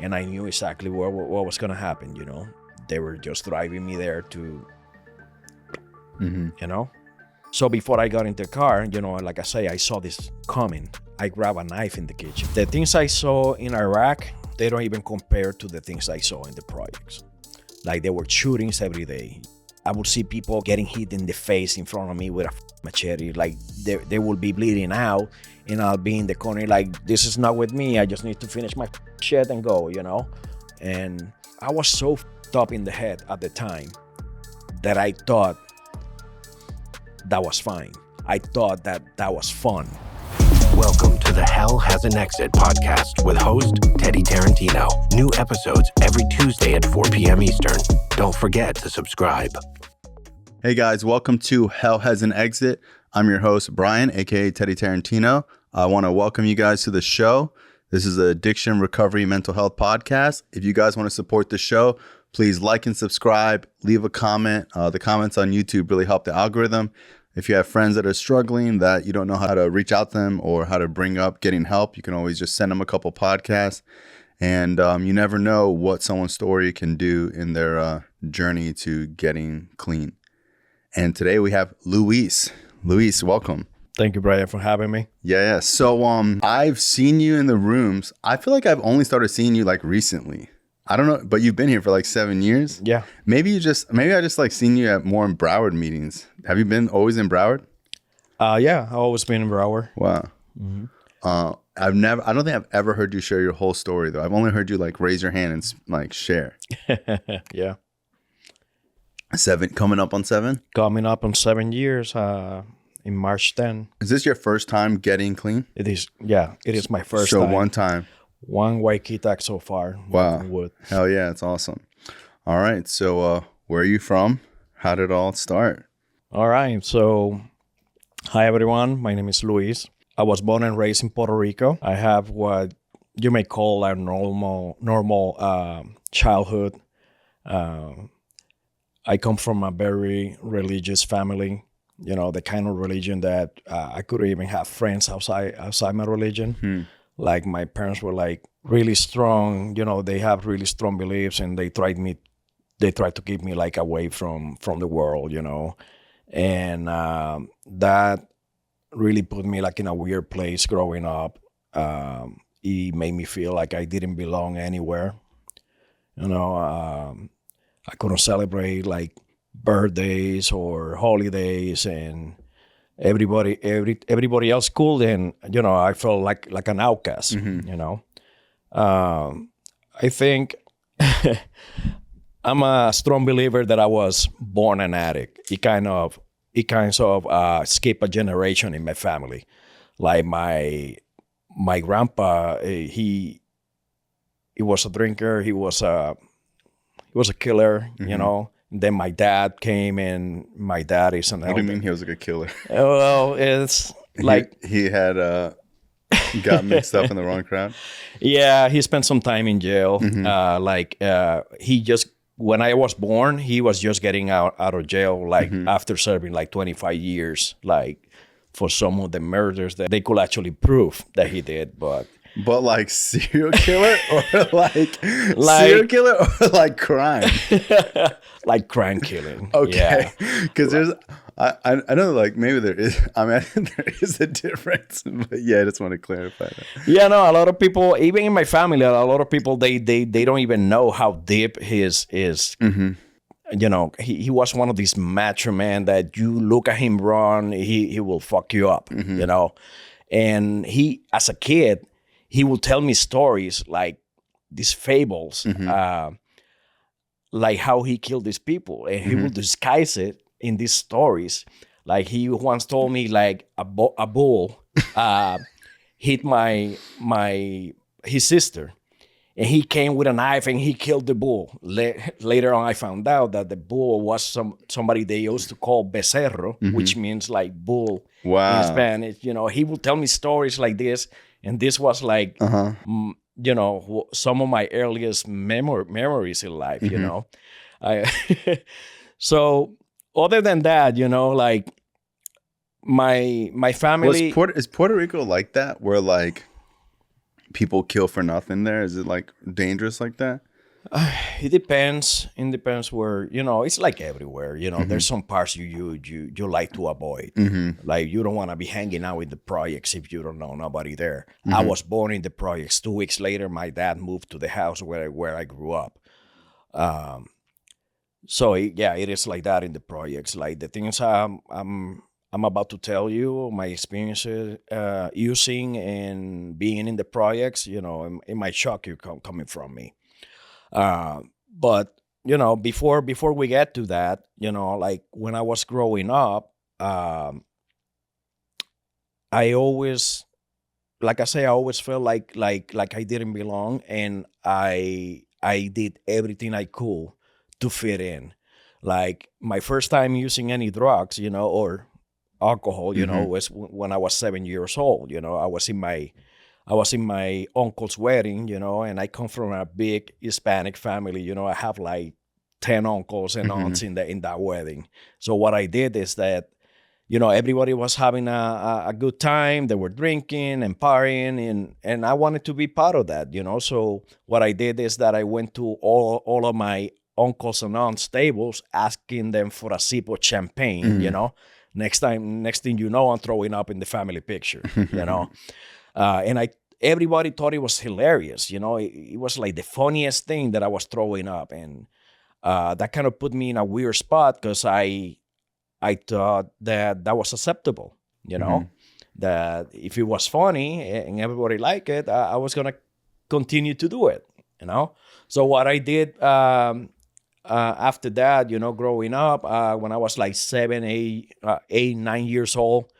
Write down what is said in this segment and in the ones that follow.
and I knew exactly what was gonna happen. They were just driving me there to, So before I got into the car, like I say, I saw this coming. I grabbed a knife in the kitchen. The things I saw in Iraq, they don't even compare to the things I saw in the projects. Like, there were shootings every day. I would see people getting hit in the face in front of me with a machete. Like, they will be bleeding out, and I'll be in the corner like, this is not with me. I just need to finish my shit and go, And I was so up in the head at the time that I thought that was fine. I thought that was fun. Welcome to the Hell Has an Exit podcast with host Teddy Tarantino. New episodes every Tuesday at 4 p.m. Eastern. Don't forget to subscribe. Hey guys, welcome to Hell Has an Exit. I'm your host, Bryan, aka Teddy Tarantino. I want to welcome you guys to the show. This is an addiction, recovery, mental health podcast. If you guys want to support the show, please like and subscribe, leave a comment. The comments on YouTube really help the algorithm. If you have friends that are struggling, that you don't know how to reach out to them or how to bring up getting help, you can always just send them a couple podcasts. And you never know what someone's story can do in their journey to getting clean. And today we have Luis. Luis, welcome. Thank you, Bryan, for having me. Yeah. So I've seen you in the rooms. I feel like I've only started seeing you like recently. I don't know, but you've been here for like 7 years. Yeah. Maybe I just like seen you at more in Broward meetings. Have you been always in Broward? Yeah, I've always been in Broward. Wow. Mm-hmm. I don't think I've ever heard you share your whole story though. I've only heard you like raise your hand and like share. Yeah. Coming up on 7? Coming up on 7 years, in March 10. Is this your first time getting clean? It is. Yeah, it is my first time. So one time. One Waikita so far. Wow. Hell yeah, it's awesome. All right. So where are you from? How did it all start? All right. So hi, everyone. My name is Luis. I was born and raised in Puerto Rico. I have what you may call a normal childhood. I come from a very religious family. The kind of religion that I couldn't even have friends outside my religion. Like, my parents were like really strong, they have really strong beliefs, and they tried to keep me like away from the world, and that really put me like in a weird place growing up. It made me feel like I didn't belong anywhere. I couldn't celebrate like birthdays or holidays, and everybody else could, and I felt like an outcast. I think I'm a strong believer that I was born an addict. It kind of skipped a generation in my family. Like my grandpa, he was a drinker. He was a killer. Then my dad came, and my dad is an elder. What do you mean he was like a killer? Well, it's like... He had got mixed up in the wrong crowd? Yeah, he spent some time in jail. When I was born, he was just getting out of jail, after serving like 25 years, like for some of the murders that they could actually prove that he did, but like serial killer or like serial killer or like crime? Like crime killing. Okay. Because there's, I know like maybe there is, I think there is a difference, but yeah, I just want to clarify that. Yeah, no, a lot of people, even in my family, a lot of people, they don't even know how deep his is. He was one of these macho men that you look at him run, he will fuck you up, And he, as a kid, he would tell me stories like these fables, like how he killed these people, and he would disguise it in these stories. Like, he once told me like a bull hit his sister, and he came with a knife and he killed the bull. Later on, I found out that the bull was somebody they used to call becerro, which means like bull in Spanish. He would tell me stories like this, and this was like some of my earliest memories in life. So other than that, like my family. Is Puerto Rico like that, where like people kill for nothing there? Is it like dangerous like that? It depends. It depends where, it's like everywhere. There's some parts you like to avoid. Like you don't want to be hanging out with the projects if you don't know nobody there. I was born in the projects. 2 weeks later, my dad moved to the house where I grew up. So it is like that in the projects. Like the things I'm about to tell you, my experiences using and being in the projects, it might shock you coming from me. But before we get to that, like when I was growing up, I always, like I say, I always felt like I didn't belong, and I did everything I could to fit in. Like my first time using any drugs, or alcohol, was when I was 7 years old. I was in my uncle's wedding, and I come from a big Hispanic family. I have like 10 uncles and aunts in that wedding. So what I did is that, everybody was having a good time. They were drinking and partying, and I wanted to be part of that, So what I did is that I went to all of my uncles and aunts' tables, asking them for a sip of champagne, Next thing you know, I'm throwing up in the family picture, and everybody thought it was hilarious. It was like the funniest thing that I was throwing up. And that kind of put me in a weird spot because I thought that was acceptable, that if it was funny and everybody liked it, I was going to continue to do it, So what I did after that, growing up, when I was like 7, 8, 9 years old,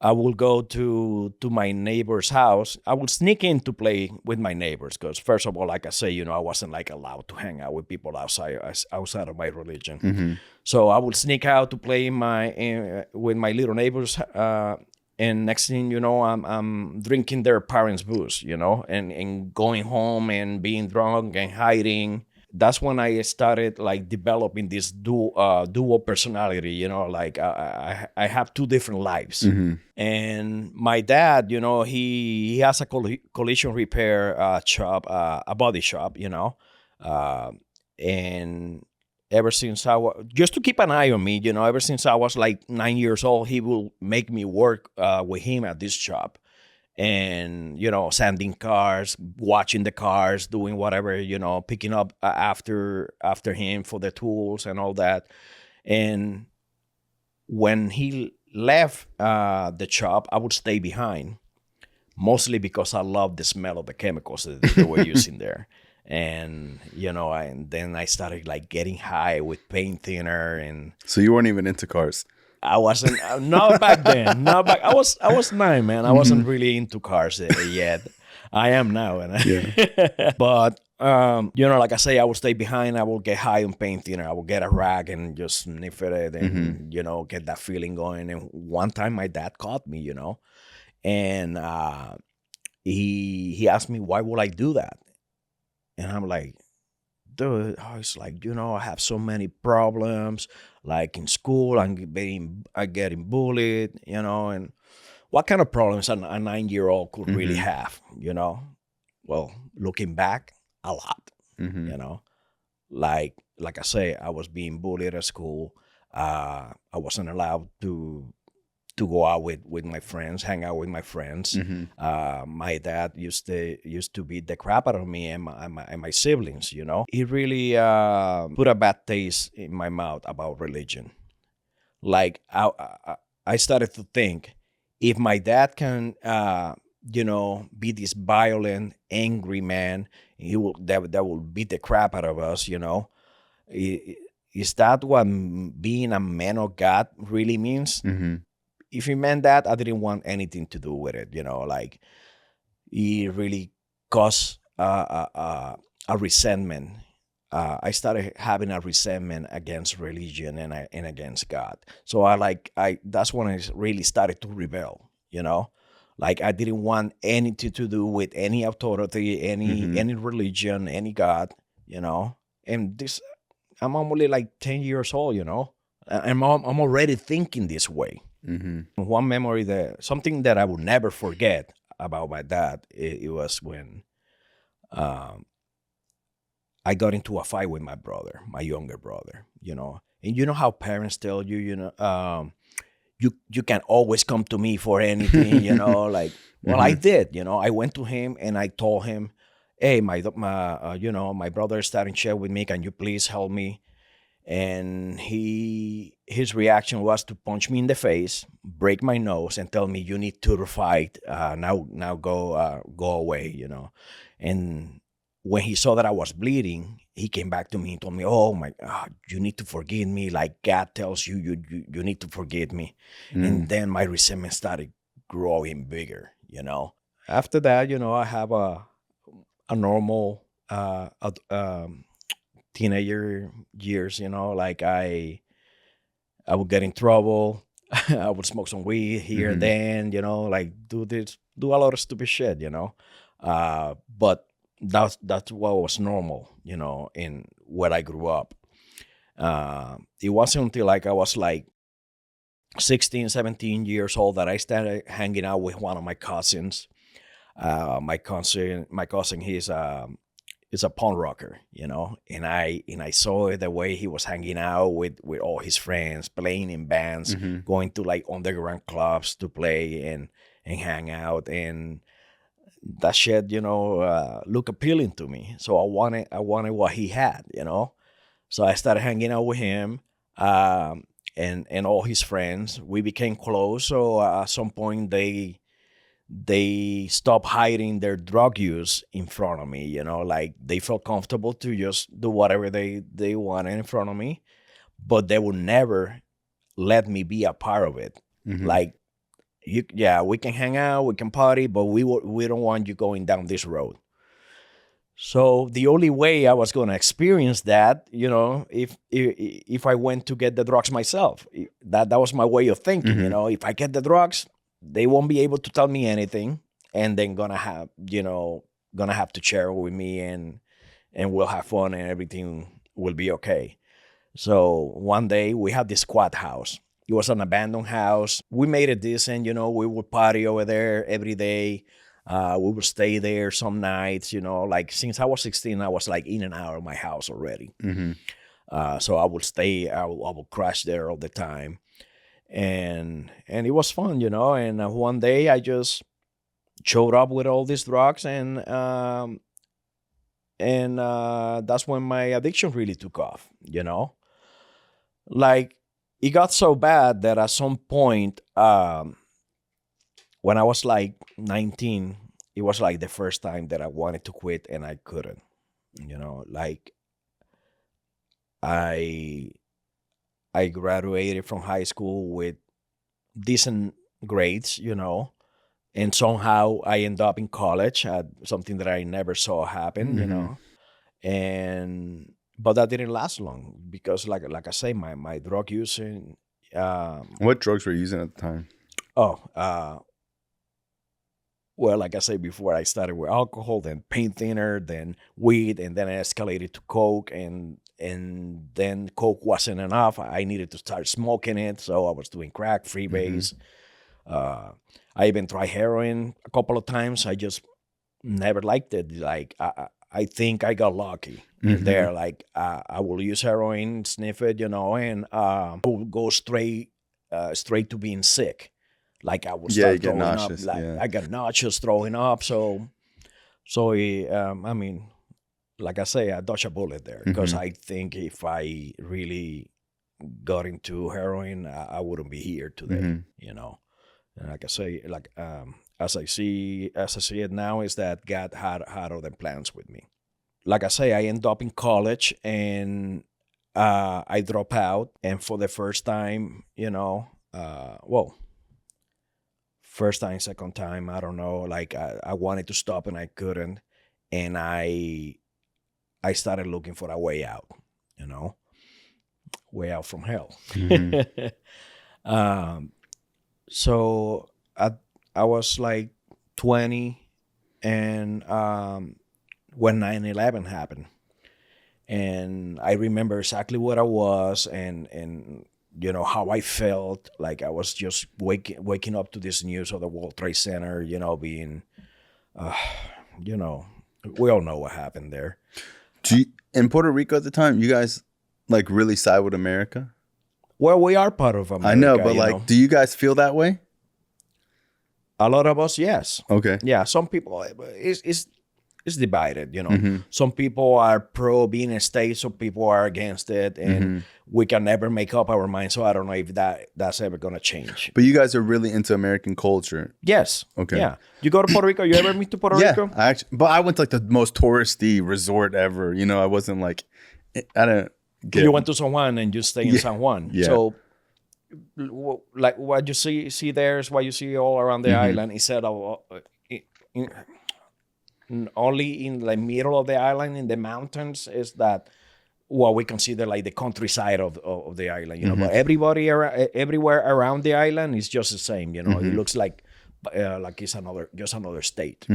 I will go to my neighbor's house. I would sneak in to play with my neighbors because, first of all, like I say, I wasn't like allowed to hang out with people outside of my religion. So I would sneak out to play with my little neighbors. And next thing you know, I'm drinking their parents' booze, and going home and being drunk and hiding. That's when I started like developing this dual personality, like I have two different lives. And my dad, he has a collision repair shop, a body shop, and ever since just to keep an eye on me, ever since I was like 9 years old, he will make me work with him at this shop. And sanding cars, watching the cars, doing whatever, picking up after him for the tools and all that. And when he left the shop, I would stay behind, mostly because I love the smell of the chemicals that they were using there. And and then I started like getting high with paint thinner. And so you weren't even into cars? I wasn't, not back then. I was 9, man. I wasn't really into cars yet. I am now. But, like I say, I would stay behind. I will get high on paint thinner. I will get a rag and just sniff it and, get that feeling going. And one time my dad caught me, and he asked me, why would I do that? And I'm like, dude, it's like, I have so many problems, like in school, I'm getting bullied, and what kind of problems a 9-year-old could really have, Well, looking back, a lot, like I say, I was being bullied at school. I wasn't allowed to go out with my friends, hang out with my friends. My dad used to beat the crap out of me and my siblings, He really put a bad taste in my mouth about religion. Like, I started to think, if my dad can, be this violent, angry man, that will beat the crap out of us, Is that what being a man of God really means? If he meant that, I didn't want anything to do with it. Like, it really caused a resentment. I started having a resentment against religion and against God. So that's when I really started to rebel. Like, I didn't want anything to do with any authority, any religion, any God. And this, I'm only like 10 years old. I'm already thinking this way. One memory, something that I will never forget. about my dad, it was when um, I got into a fight with my brother, my younger brother. And you know how parents tell you, you can always come to me for anything, like, well, I did. I went to him and I told him, hey, my brother is starting shit with me. Can you please help me? And his reaction was to punch me in the face, break my nose, and tell me, you need to fight. Now go away. And when he saw that I was bleeding, he came back to me and told me, oh my God, you need to forgive me. Like God tells you, you need to forgive me. And then my resentment started growing bigger. After that, I have a normal teenager years, like I would get in trouble. I would smoke some weed here and then, like do a lot of stupid shit. But that's what was normal, in where I grew up. It wasn't until like I was like 16, 17 years old that I started hanging out with one of my cousins. My cousin, he's a punk rocker, and I saw the way he was hanging out with all his friends, playing in bands, going to like underground clubs to play and hang out, and that shit, look appealing to me. So I wanted what he had. So I started hanging out with him, and all his friends. We became close. So at some point they stopped hiding their drug use in front of me. Like they felt comfortable to just do whatever they wanted in front of me, but they would never let me be a part of it. Like, we can hang out, we can party, but we don't want you going down this road. So the only way I was going to experience that, if I went to get the drugs myself. That was my way of thinking. If I get the drugs, they won't be able to tell me anything, and then gonna have to share with me, and we'll have fun, and everything will be okay. So one day we had this quad house. It was an abandoned house. We made it decent, we would party over there every day. We would stay there some nights, like since I was 16, I was like in and out of my house already. So I would stay, I would crash there all the time. And it was fun, and one day I just showed up with all these drugs, and that's when my addiction really took off. Like it got so bad that at some point, when I was like 19, it was like the first time that I wanted to quit and I couldn't. Like I graduated from high school with decent grades, and somehow I end up in college at something that I never saw happen, but that didn't last long because like I say, my drug using. What drugs were you using at the time? Well, like I said before, I started with alcohol, then paint thinner, then weed, and then I escalated to coke, and then coke wasn't enough. I needed to start smoking it, so I was doing crack, freebase. I even tried heroin a couple of times. I just never liked it. Like I think I got lucky there. Like I will use heroin, sniff it, and I will go straight to being sick. Like I would start throwing nauseous, up. Like I got nauseous, throwing up. So I mean, like I say, I dodged a bullet there because I think if I really got into heroin, I wouldn't be here today. And like I say, like as I see it now, is that God had other plans with me. Like I say, I end up in college and I drop out, and for the first time, first time, second time, I don't know. Like I wanted to stop and I couldn't, and I started looking for a way out. Way out from hell. So I was like 20, and when 9/11 happened, and I remember exactly what I was, and how I felt. Like I was just waking up to this news of the World Trade Center, being, we all know what happened there. In Puerto Rico at the time, you guys like really side with America? Well, we are part of America. I know, but like, do you guys feel that way? A lot of us, yes. Okay. Yeah, some people, it's divided, Some people are pro being a state, some people are against it, and we can never make up our mind. So I don't know if that's ever going to change. But you guys are really into American culture. Yes. Okay. Yeah. You go to Puerto Rico? You ever been to Puerto Rico? Yeah, but I went to like the most touristy resort ever. I wasn't like, I don't get. You went to San Juan and you stay in San Juan. Yeah. So, like what you see there is what you see all around the island. Instead of only in the middle of the island, in the mountains, is that what we consider like the countryside of the island. But everywhere around the island is just the same. It looks like it's just another state.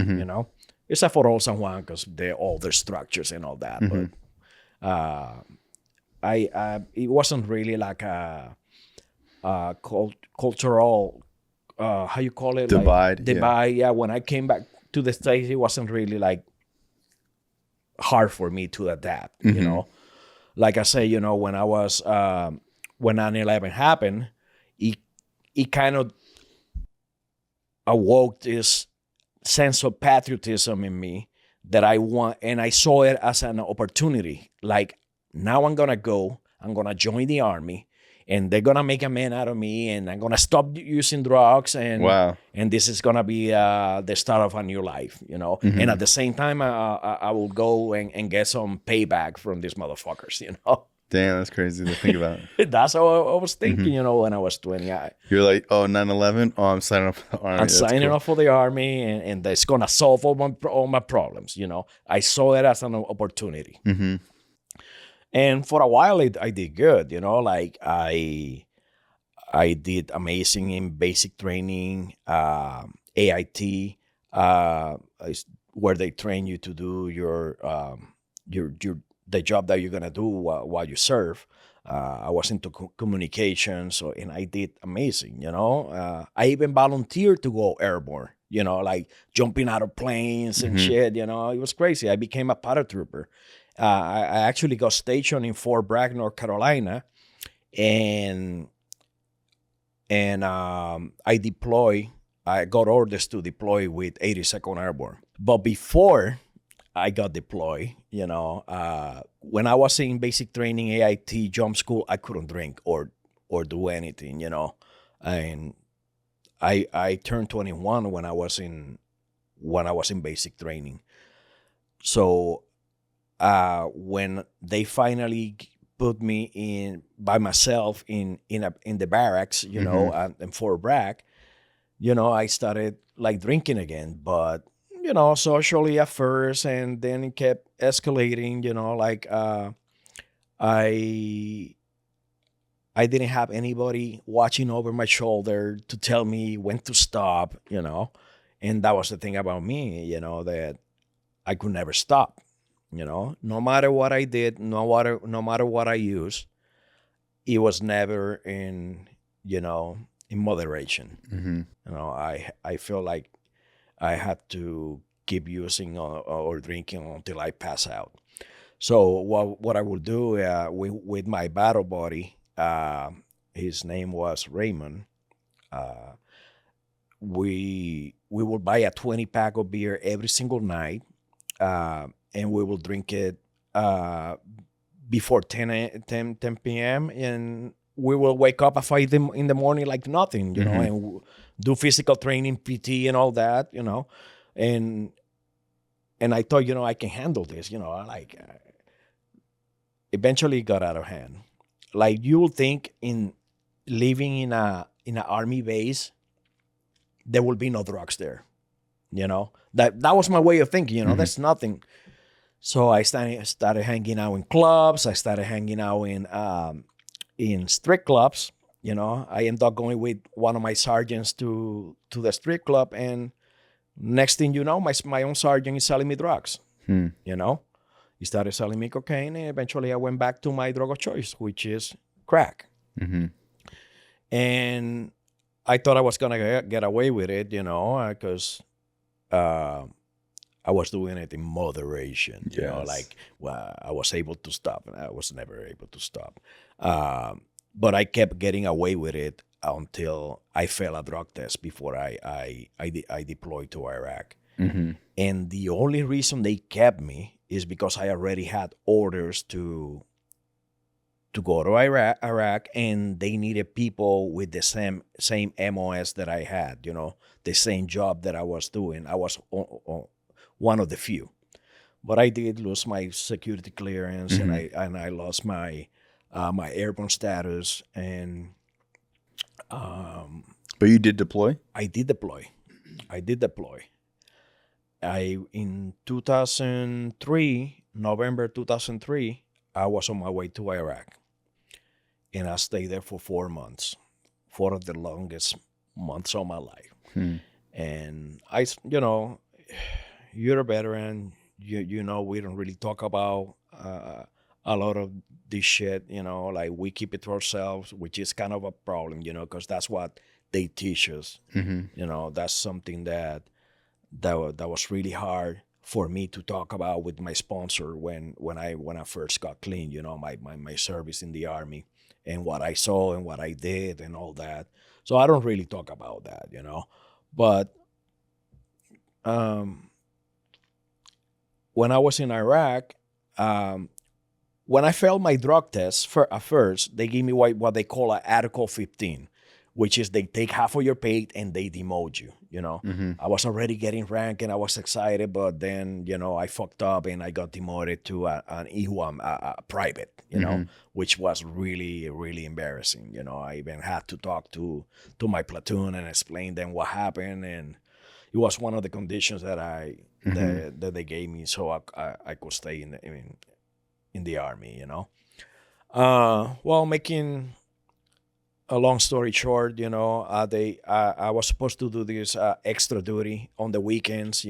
Except for old San Juan, because all their structures and all that. But it wasn't really like a cultural how you call it, divide. Yeah, when I came back to the States, it wasn't really like hard for me to adapt. Like I say, when I was when 9/11 happened, it kind of awoke this sense of patriotism in me that I want, and I saw it as an opportunity. Like, now I'm gonna join the army, and they're gonna make a man out of me, and I'm gonna stop using drugs, and and this is gonna be the start of a new life, And at the same time, I will go and get some payback from these motherfuckers, Damn, that's crazy to think about. That's how I was thinking, when I was 20. You're like, 9/11? Oh, I'm signing up for the army. I'm signing up for the army, and it's gonna solve all my problems, I saw it as an opportunity. And for a while, I did good, like I did amazing in basic training, AIT, where they train you to do your the job that you're gonna do while you serve. I was into communications, and I did amazing. I even volunteered to go airborne. Like jumping out of planes and shit. It was crazy. I became a paratrooper. I actually got stationed in Fort Bragg, North Carolina, and I got orders to deploy with 82nd Airborne. But before I got deployed, when I was in basic training, AIT, jump school, I couldn't drink or do anything, and I turned 21 when I was in basic training. So when they finally put me by myself in the barracks, in Fort Bragg, I started like drinking again, but socially at first, and then it kept escalating. Like I didn't have anybody watching over my shoulder to tell me when to stop, and that was the thing about me, that I could never stop. No matter what I did, no matter what I used, it was never in moderation. I feel like I had to keep using or drinking until I pass out. So what I would do with my battle buddy, his name was Raymond. We would buy a 20-pack of beer every single night. And we will drink it before 10 p.m. And we will wake up at 5 in the morning like nothing, and do physical training, PT, and all that, And I thought, I can handle this, eventually it got out of hand. Like, you would think in living in an army base, there will be no drugs there, That was my way of thinking, That's nothing. So I started hanging out in clubs. I started hanging out in strip clubs. I ended up going with one of my sergeants to the strip club, and next thing you know, my own sergeant is selling me drugs. He started selling me cocaine, and eventually I went back to my drug of choice, which is crack. And I thought I was gonna get away with it, because I was doing it in moderation, Yes. well, I was able to stop, and I was never able to stop. But I kept getting away with it until I failed a drug test before I deployed to Iraq. Mm-hmm. And the only reason they kept me is because I already had orders to go to Iraq, and they needed people with the same MOS that I had, the same job that I was doing. I was one of the few, but I did lose my security clearance, Mm-hmm. and I lost my my airborne status, and But you did deploy? I did deploy. I did deploy. I in 2003, November 2003, I was on my way to Iraq, and I stayed there for 4 months, four of the longest months of my life. Hmm. And you're a veteran. We don't really talk about a lot of this shit. Like we keep it to ourselves, which is kind of a problem. Because that's what they teach us. Mm-hmm. That's something that was really hard for me to talk about with my sponsor when I first got clean. My service in the Army, and what I saw and what I did and all that. So I don't really talk about that. But um, when I was in Iraq, when I failed my drug test at first, they gave me what they call an Article 15, which is they take half of your pay and they demote you. Mm-hmm. I was already getting rank and I was excited, but then I fucked up and I got demoted to an EWAM, a private, Mm-hmm. which was really, really embarrassing. I even had to talk to my platoon and explain them what happened, and it was one of the conditions that Mm-hmm. that they gave me so I could stay in the Army. Well, making a long story short, I was supposed to do this extra duty on the weekends,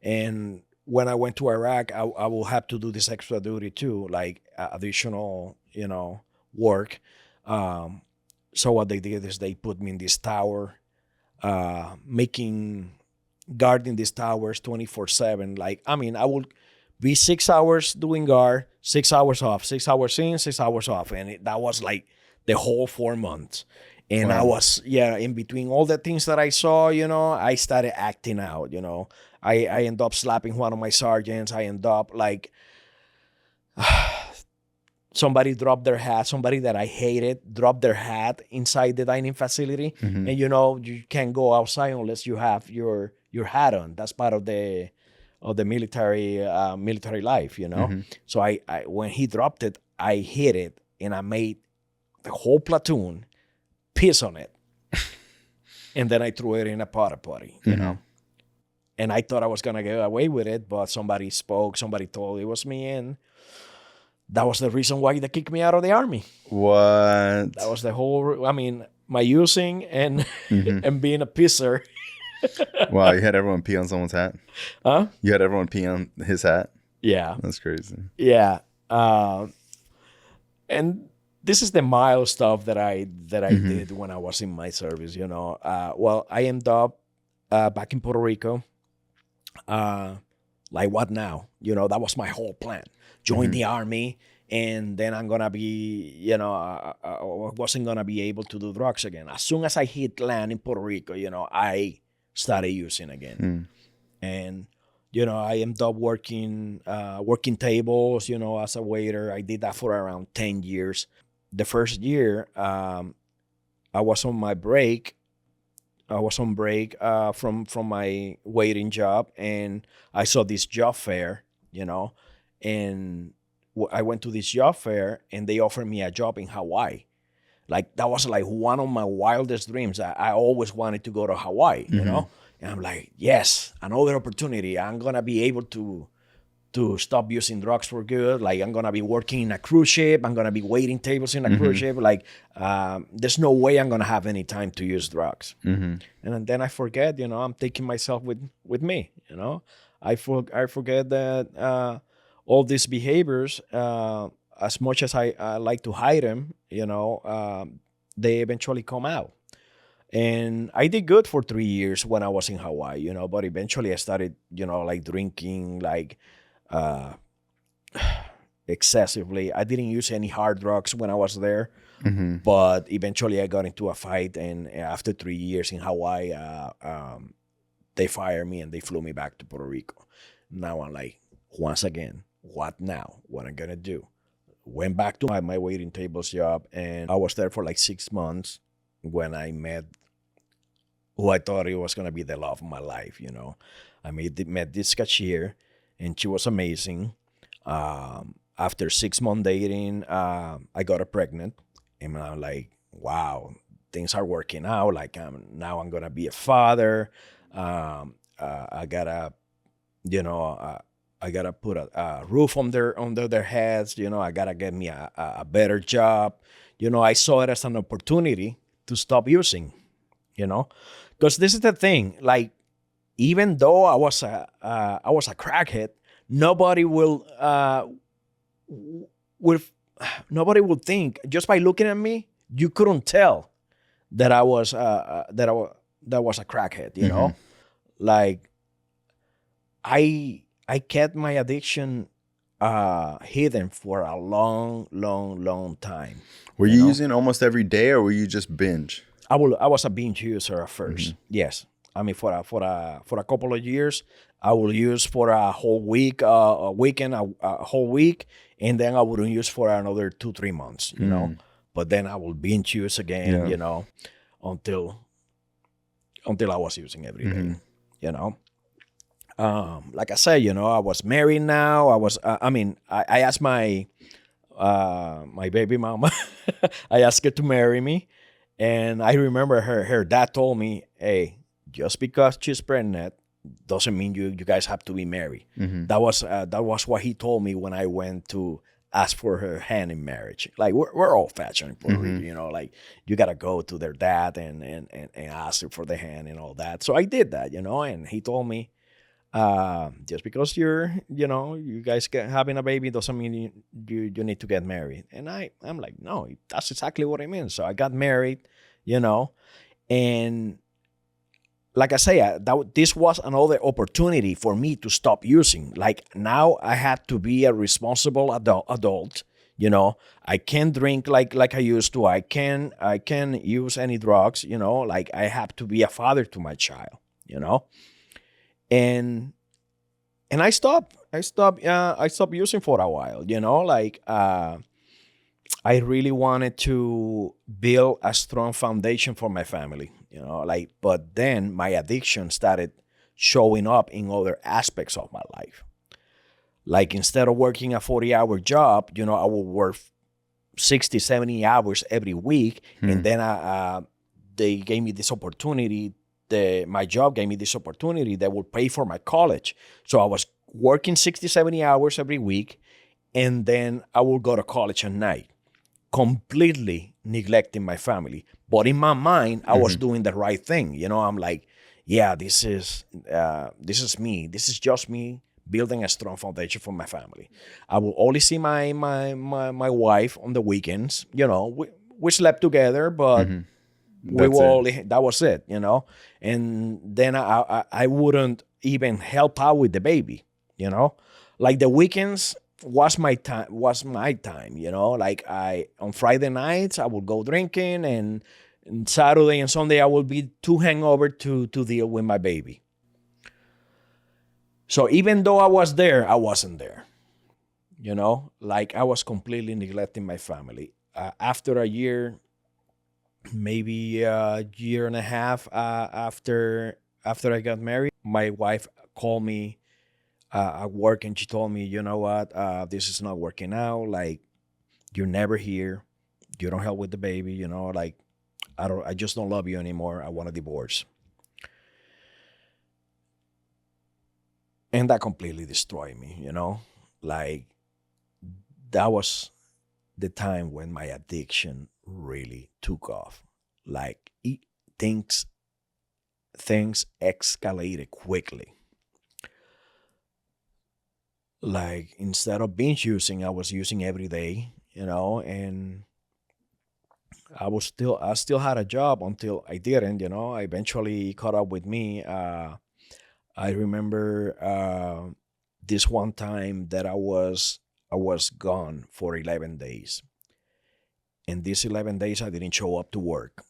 and when I went to Iraq, I will have to do this extra duty too, like additional, work. Um, so what they did is they put me in this tower, guarding these towers 24/7. Like, I mean, I would be 6 hours doing guard, 6 hours off, 6 hours in, 6 hours off. And that was like the whole 4 months. And I Wow. was, in between all the things that I saw, I started acting out, I end up slapping one of my sergeants. I end up like, somebody dropped their hat, somebody that I hated dropped their hat inside the dining facility. Mm-hmm. And you can't go outside unless you have your hat on. That's part of the military life. Mm-hmm. So I when he dropped it, I hit it and I made the whole platoon piss on it. And then I threw it in a porta potty, Mm-hmm. And I thought I was gonna get away with it, but somebody told it was me, and that was the reason why they kicked me out of the Army. What? That was the whole. I mean, my using and Mm-hmm. and being a pisser. Wow, you had everyone pee on someone's hat? Huh? You had everyone pee on his hat? Yeah, That's crazy. yeah. And this is the mild stuff that I Mm-hmm. did when I was in my service. Well, I ended up back in Puerto Rico. Like what now? That was my whole plan. Join Mm-hmm. the Army, and then I'm gonna be, I wasn't gonna be able to do drugs again. As soon as I hit land in Puerto Rico, I started using again. Mm. And I ended up working tables, as a waiter. I did that for around 10 years. The first year, I was on my break. I was on break from my waiting job, and I saw this job fair, and I went to this job fair, and they offered me a job in Hawaii. Like that was like one of my wildest dreams. I always wanted to go to Hawaii, Mm-hmm. and I'm like, yes, another opportunity. I'm gonna be able to stop using drugs for good. Like I'm gonna be working in a cruise ship. I'm gonna be waiting tables in a cruise Mm-hmm. ship. Like there's no way I'm gonna have any time to use drugs. Mm-hmm. And then I forget, I'm taking myself with me. I forget that all these behaviors, as much as I like to hide them, they eventually come out. And I did good for 3 years when I was in Hawaii, but eventually I started, like drinking, like uh, excessively. I didn't use any hard drugs when I was there, but eventually I got into a fight. And after 3 years in Hawaii, they fired me and they flew me back to Puerto Rico. Now I'm like, once again, what now? What I'm going to do? Went back to my waiting tables job, and I was there for like 6 months when I met who I thought it was going to be the love of my life. I met this cashier, and she was amazing. After 6 months dating, I got her pregnant, and I'm like, wow, things are working out. Like, now I'm going to be a father. I gotta, I gotta put a roof under their heads. I gotta get me a better job. I saw it as an opportunity to stop using. Because this is the thing. Like, even though I was a crackhead, nobody will think, just by looking at me, you couldn't tell that I was that was a crackhead. Like, I kept my addiction hidden for a long, long, long time. Were you using almost every day, or were you just binge? I was a binge user at first. Yes, I mean, for a couple of years, I will use for a whole week, a weekend, a whole week, and then I wouldn't use for another 2-3 months. But then I will binge use again. Until I was using every day. Like I said, I was married now. I asked my baby mama, I asked her to marry me. And I remember her dad told me, hey, just because she's pregnant doesn't mean you guys have to be married. That was what he told me when I went to ask for her hand in marriage. Like, we're old fashioned in Puerto Rico, like, you gotta go to their dad and ask her for the hand and all that. So I did that, and he told me, just because you guys having a baby doesn't mean you need to get married. And I'm like, no, that's exactly what I mean. So I got married, and like I say, this was another opportunity for me to stop using. Like, now I had to be a responsible adult. I can't drink like I used to. I can't use any drugs. Like, I have to be a father to my child. And I stopped using for a while. Like, I really wanted to build a strong foundation for my family. Like, but then my addiction started showing up in other aspects of my life. Like, instead of working a 40-hour job, I would work 60, 70 hours every week. And then they gave me this opportunity. My job gave me this opportunity that would pay for my college. So I was working 60, 70 hours every week, and then I would go to college at night, completely neglecting my family. But in my mind, I was doing the right thing. I'm like, yeah, this is me. This is just me building a strong foundation for my family. I will only see my wife on the weekends. We slept together, but that was it. And then I wouldn't even help out with the baby. Like, the weekends was my time. Like, on Friday nights I would go drinking, and Saturday and Sunday I would be too hangover to deal with my baby. So even though I was there, I wasn't there. Like, I was completely neglecting my family. After a year, maybe a year and a half after I got married, my wife called me at work, and she told me, you know what, this is not working out. Like, you're never here. You don't help with the baby. Like, I just don't love you anymore. I want a divorce. And that completely destroyed me. Like, that was the time when my addiction really took off. Like, things escalated quickly. Like, instead of binge using, I was using every day, and I still had a job until I didn't, you know. I eventually caught up with me. I remember this one time that I was gone for 11 days. And these 11 days I didn't show up to work.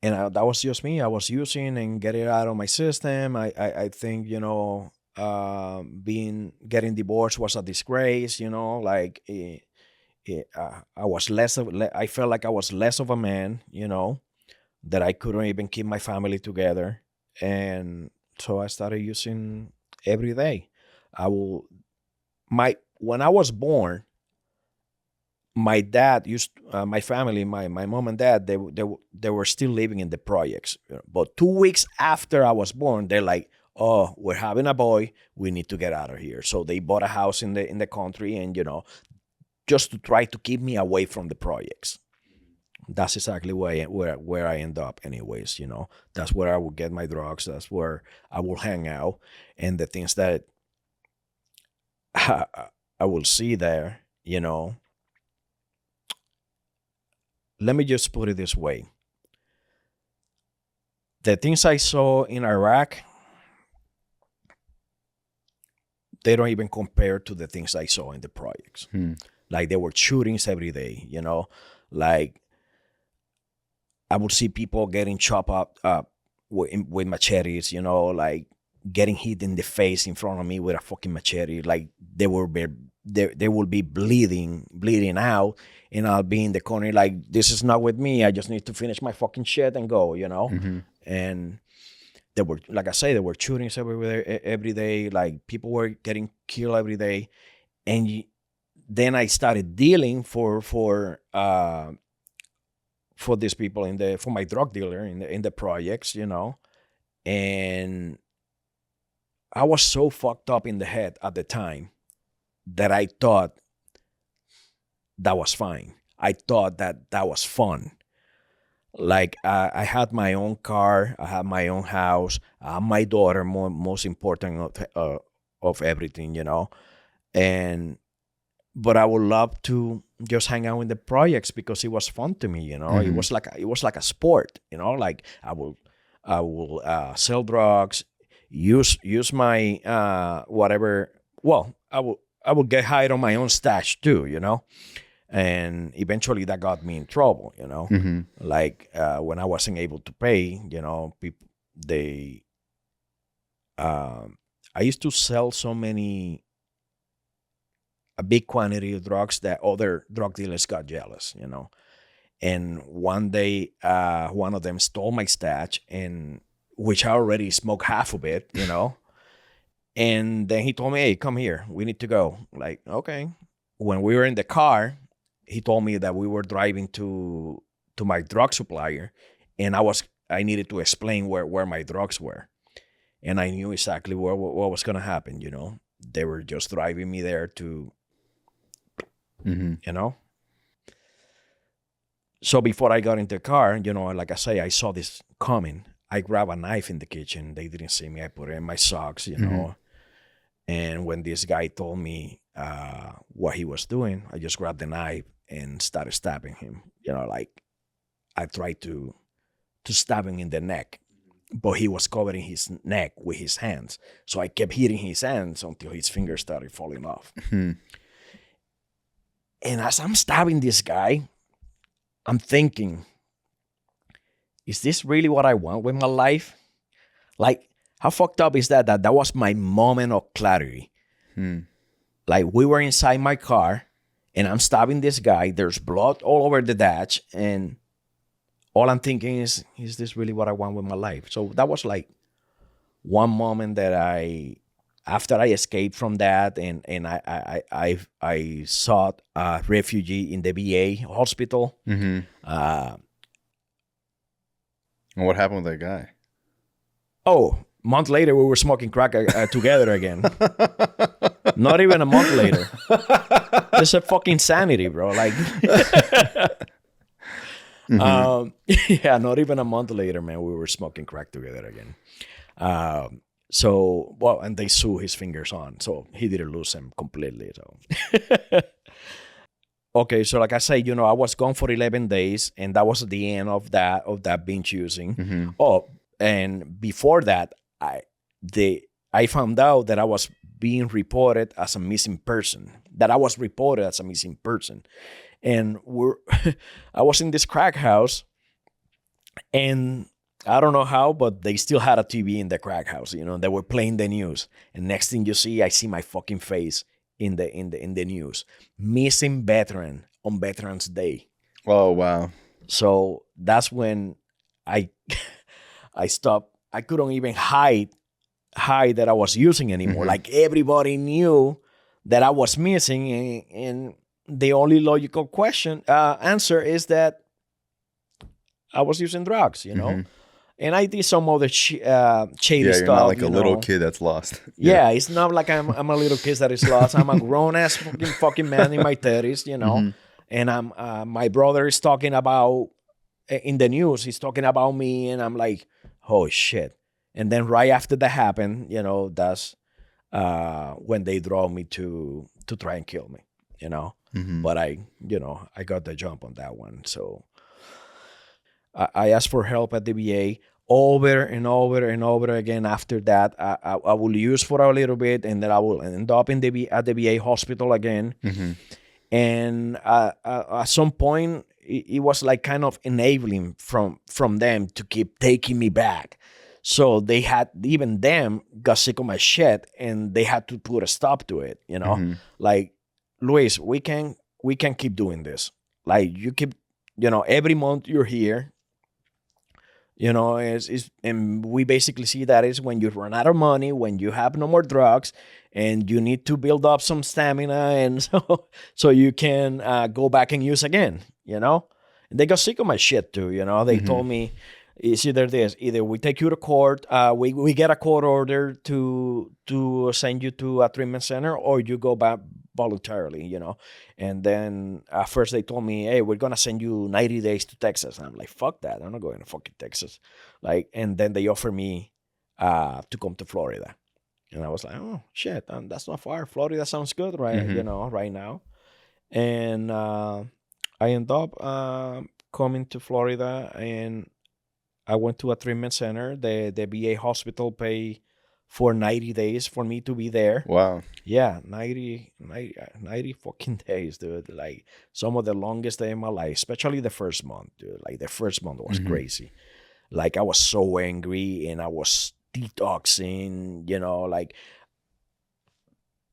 And that was just me. I was using and getting it out of my system. I think, you know, getting divorced was a disgrace, you know, like I felt like I was less of a man, you know, that I couldn't even keep my family together. And so I started using every day. I will, when I was born, my dad used my family, my mom and dad, they were still living in the projects. But 2 weeks after I was born, they're like, "Oh, we're having a boy. We need to get out of here." So they bought a house in the country, and you know, just to try to keep me away from the projects. That's exactly where I end up, anyways. You know, that's where I will get my drugs. That's where I will hang out, and the things that I will see there. You know, let me just put it this way: the things I saw in Iraq, they don't even compare to the things I saw in the projects. Like there were shootings every day. You know, like I would see people getting chopped up with machetes, you know, like getting hit in the face in front of me with a fucking machete. Like they will be bleeding out, and I'll be in the corner like, this is not with me. I just need to finish my fucking shit and go, you know. And there were, like I say, there were shootings every day. Like people were getting killed every day, and then I started dealing for these people for my drug dealer in the projects, you know. And I was so fucked up in the head at the time that I thought that was fine. I thought that was fun. Like I had my own car, I had my own house, my daughter, most important of everything, you know. But I would love to just hang out in the projects because it was fun to me, you know. It was like a sport, you know. Like I will sell drugs, use my whatever. Well, I will get high on my own stash too, you know. And eventually that got me in trouble, you know. Like when I wasn't able to pay, you know, people I used to sell a big quantity of drugs that other drug dealers got jealous, you know. And one day, one of them stole my stash, and which I already smoked half of it, you know. And then he told me, "Hey, come here. We need to go." Like, okay. When we were in the car, he told me that we were driving to my drug supplier, and I needed to explain where my drugs were, and I knew exactly what was gonna happen, you know. They were just driving me there to. You know. So before I got into the car, you know, like I say, I saw this coming. I grabbed a knife in the kitchen. They didn't see me. I put it in my socks, you know. And when this guy told me what he was doing, I just grabbed the knife and started stabbing him. You know, like I tried to stab him in the neck, but he was covering his neck with his hands. So I kept hitting his hands until his fingers started falling off. And as I'm stabbing this guy, I'm thinking, is this really what I want with my life? Like, how fucked up is that? That was my moment of clarity. Like, we were inside my car, and I'm stabbing this guy. There's blood all over the dash, and all I'm thinking is this really what I want with my life? So that was like one moment that after I escaped from that, and I sought a refugee in the VA hospital. And what happened with that guy? Oh, a month later, we were smoking crack together again. Not even a month later. It's a fucking insanity, bro. Like, yeah, not even a month later, man, we were smoking crack together again. So, well, and they sew his fingers on, so he didn't lose them completely. So, okay, so like I say, I was gone for 11 days, and that was the end of that binge using. Oh, and before that, I found out that I was being reported as a missing person. That I was reported as a missing person, and I was in this crack house, and I don't know how, but they still had a TV in the crack house. They were playing the news, and next thing you see, I see my fucking face in the news. Missing veteran on Veterans Day. Oh wow. So that's when I I stopped. I couldn't even hide that I was using anymore. Like everybody knew that I was missing, and the only logical answer is that I was using drugs, And I did some other shady stuff. Yeah, you're not like a little kid that's lost. Yeah, it's not like I'm a little kid that is lost. I'm a grown ass fucking man in my 30s, And my brother is talking about in the news. He's talking about me, and I'm like, oh shit. And then right after that happened, that's when they drove me to try and kill me, But I got the jump on that one, so. I asked for help at the VA over and over and over again. After that, I will use for a little bit, and then I will end up at the VA hospital again. And at some point, it was like kind of enabling from them to keep taking me back. So they had, even them got sick of my shit, and they had to put a stop to it. Like, Luis, we can keep doing this. Like, you keep, every month you're here. And we basically see that is when you run out of money, when you have no more drugs, and you need to build up some stamina, and so you can go back and use again. And they got sick of my shit too. They told me it's either we take you to court, we get a court order to send you to a treatment center, or you go back voluntarily, And then at first they told me, hey, we're going to send you 90 days to Texas. And I'm like, fuck that. I'm not going to fucking Texas. And then they offered me to come to Florida. And I was like, oh, shit, that's not far. Florida sounds good, right? Right now. And I ended up coming to Florida, and I went to a treatment center. The VA hospital paid for 90 days for me to be there. Wow. Yeah, 90 fucking days, dude. Like, some of the longest day in my life, especially the first month, dude. Like, the first month was crazy. Like, I was so angry, and I was detoxing, like,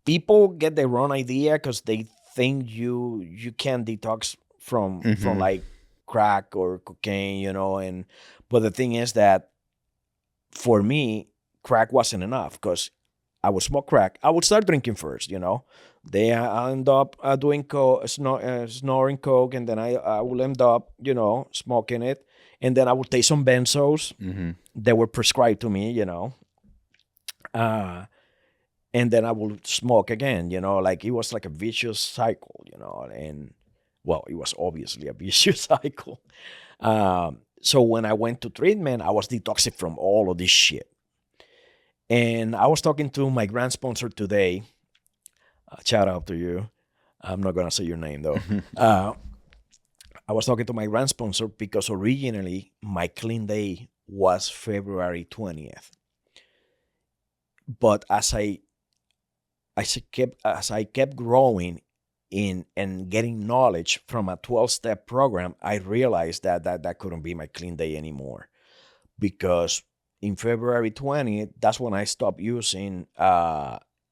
people get the wrong idea because they think you can detox from like crack or cocaine, but the thing is that for me, crack wasn't enough, because I would smoke crack. I would start drinking first, Then I end up doing snoring coke, and then I will end up, smoking it. And then I would take some benzos that were prescribed to me, and then I will smoke again, Like, it was like a vicious cycle, And, well, it was obviously a vicious cycle. So when I went to treatment, I was detoxing from all of this shit. And I was talking to my grand sponsor today. Shout out to you. I'm not going to say your name, though. I was talking to my grand sponsor because originally my clean day was February 20th. But as I kept growing in and getting knowledge from a 12-step program, I realized that couldn't be my clean day anymore, because in February 20th, that's when I stopped using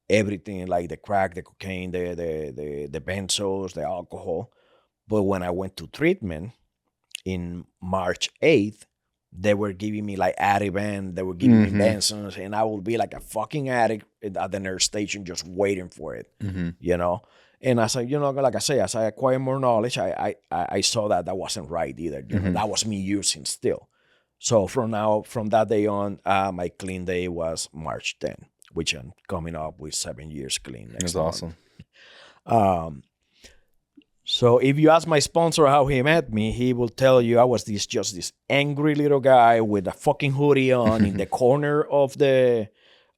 everything, like the crack, the cocaine, the benzos, the alcohol. But when I went to treatment in March 8th, they were giving me like Ativan, they were giving me benzos, and I would be like a fucking addict at the nurse station just waiting for it, And as I, like I say, as I acquired more knowledge, I saw that wasn't right either. That was me using still. So from that day on, my clean day was March 10th, which I'm coming up with 7 years clean next month. That's awesome. So if you ask my sponsor how he met me, he will tell you I was just this angry little guy with a fucking hoodie on in the corner of the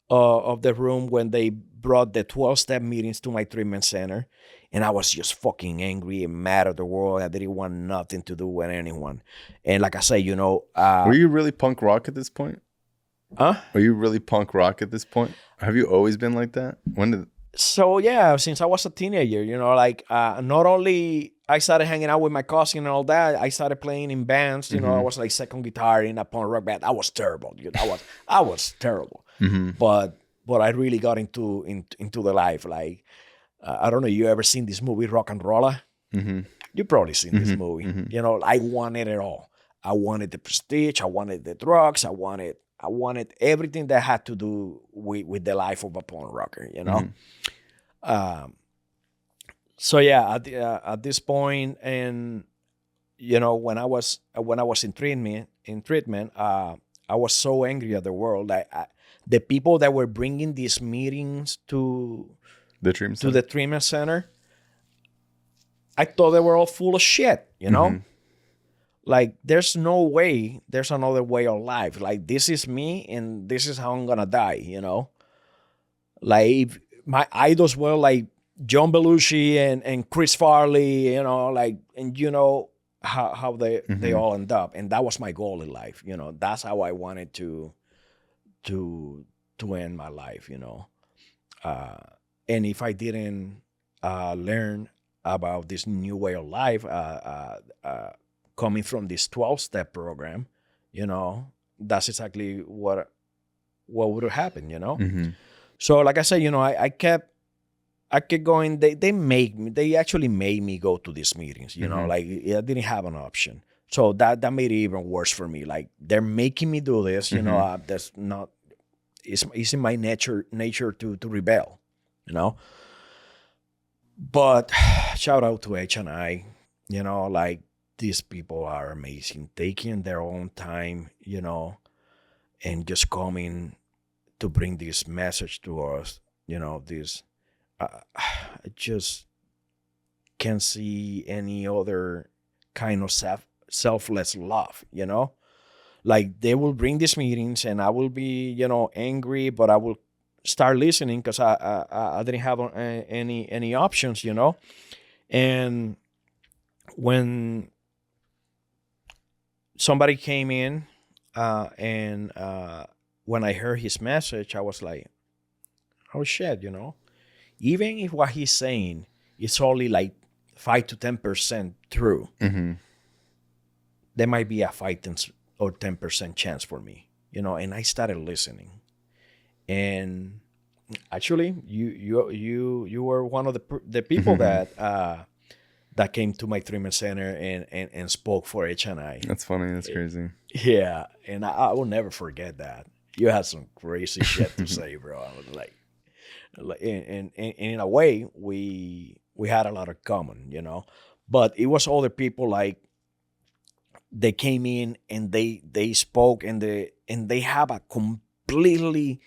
room when they brought the 12-step meetings to my treatment center, and I was just fucking angry and mad at the world. I didn't want nothing to do with anyone. And like I say, were you really punk rock at this point? Huh? Are you really punk rock at this point? Have you always been like that? When did? So yeah, since I was a teenager, not only I started hanging out with my cousin and all that, I started playing in bands. I was like second guitar in a punk rock band. I was terrible. I was terrible. But I really got into the life. Like I don't know, you ever seen this movie Rock and Roller? You probably seen this movie. I wanted it all. I wanted the prestige. I wanted the drugs. I wanted everything that had to do with the life of a punk rocker, So yeah, at this point, and when I was in treatment, I was so angry at the world that the people that were bringing these meetings to the treatment center, I thought they were all full of shit, Like, there's no way there's another way of life. Like, this is me, and this is how I'm gonna die, Like, my idols were like John Belushi and Chris Farley, and how they all end up. And that was my goal in life, That's how I wanted to end my life, And if I didn't learn about this new way of life, coming from this 12-step program, that's exactly what would have happened, So like I said, I kept going. They actually made me go to these meetings, like I didn't have an option. So that made it even worse for me. Like, they're making me do this, that's not, it's in my nature to rebel, But shout out to H&I, like, these people are amazing, taking their own time, and just coming to bring this message to us, this, I just can't see any other kind of selfless love, Like, they will bring these meetings and I will be, angry, but I will start listening because I didn't have any options, And when somebody came in and when I heard his message, I was like, oh shit, Even if what he's saying is only like 5 to 10% true, there might be a 5 or 10% chance for me, And I started listening, and actually, you were one of the people that came to my treatment center and spoke for H&I. That's funny. That's crazy. Yeah, and I will never forget that. You had some crazy shit to say, bro. I was like, and in a way, we had a lot of common, But it was other people, like, they came in and they spoke, and they have a completely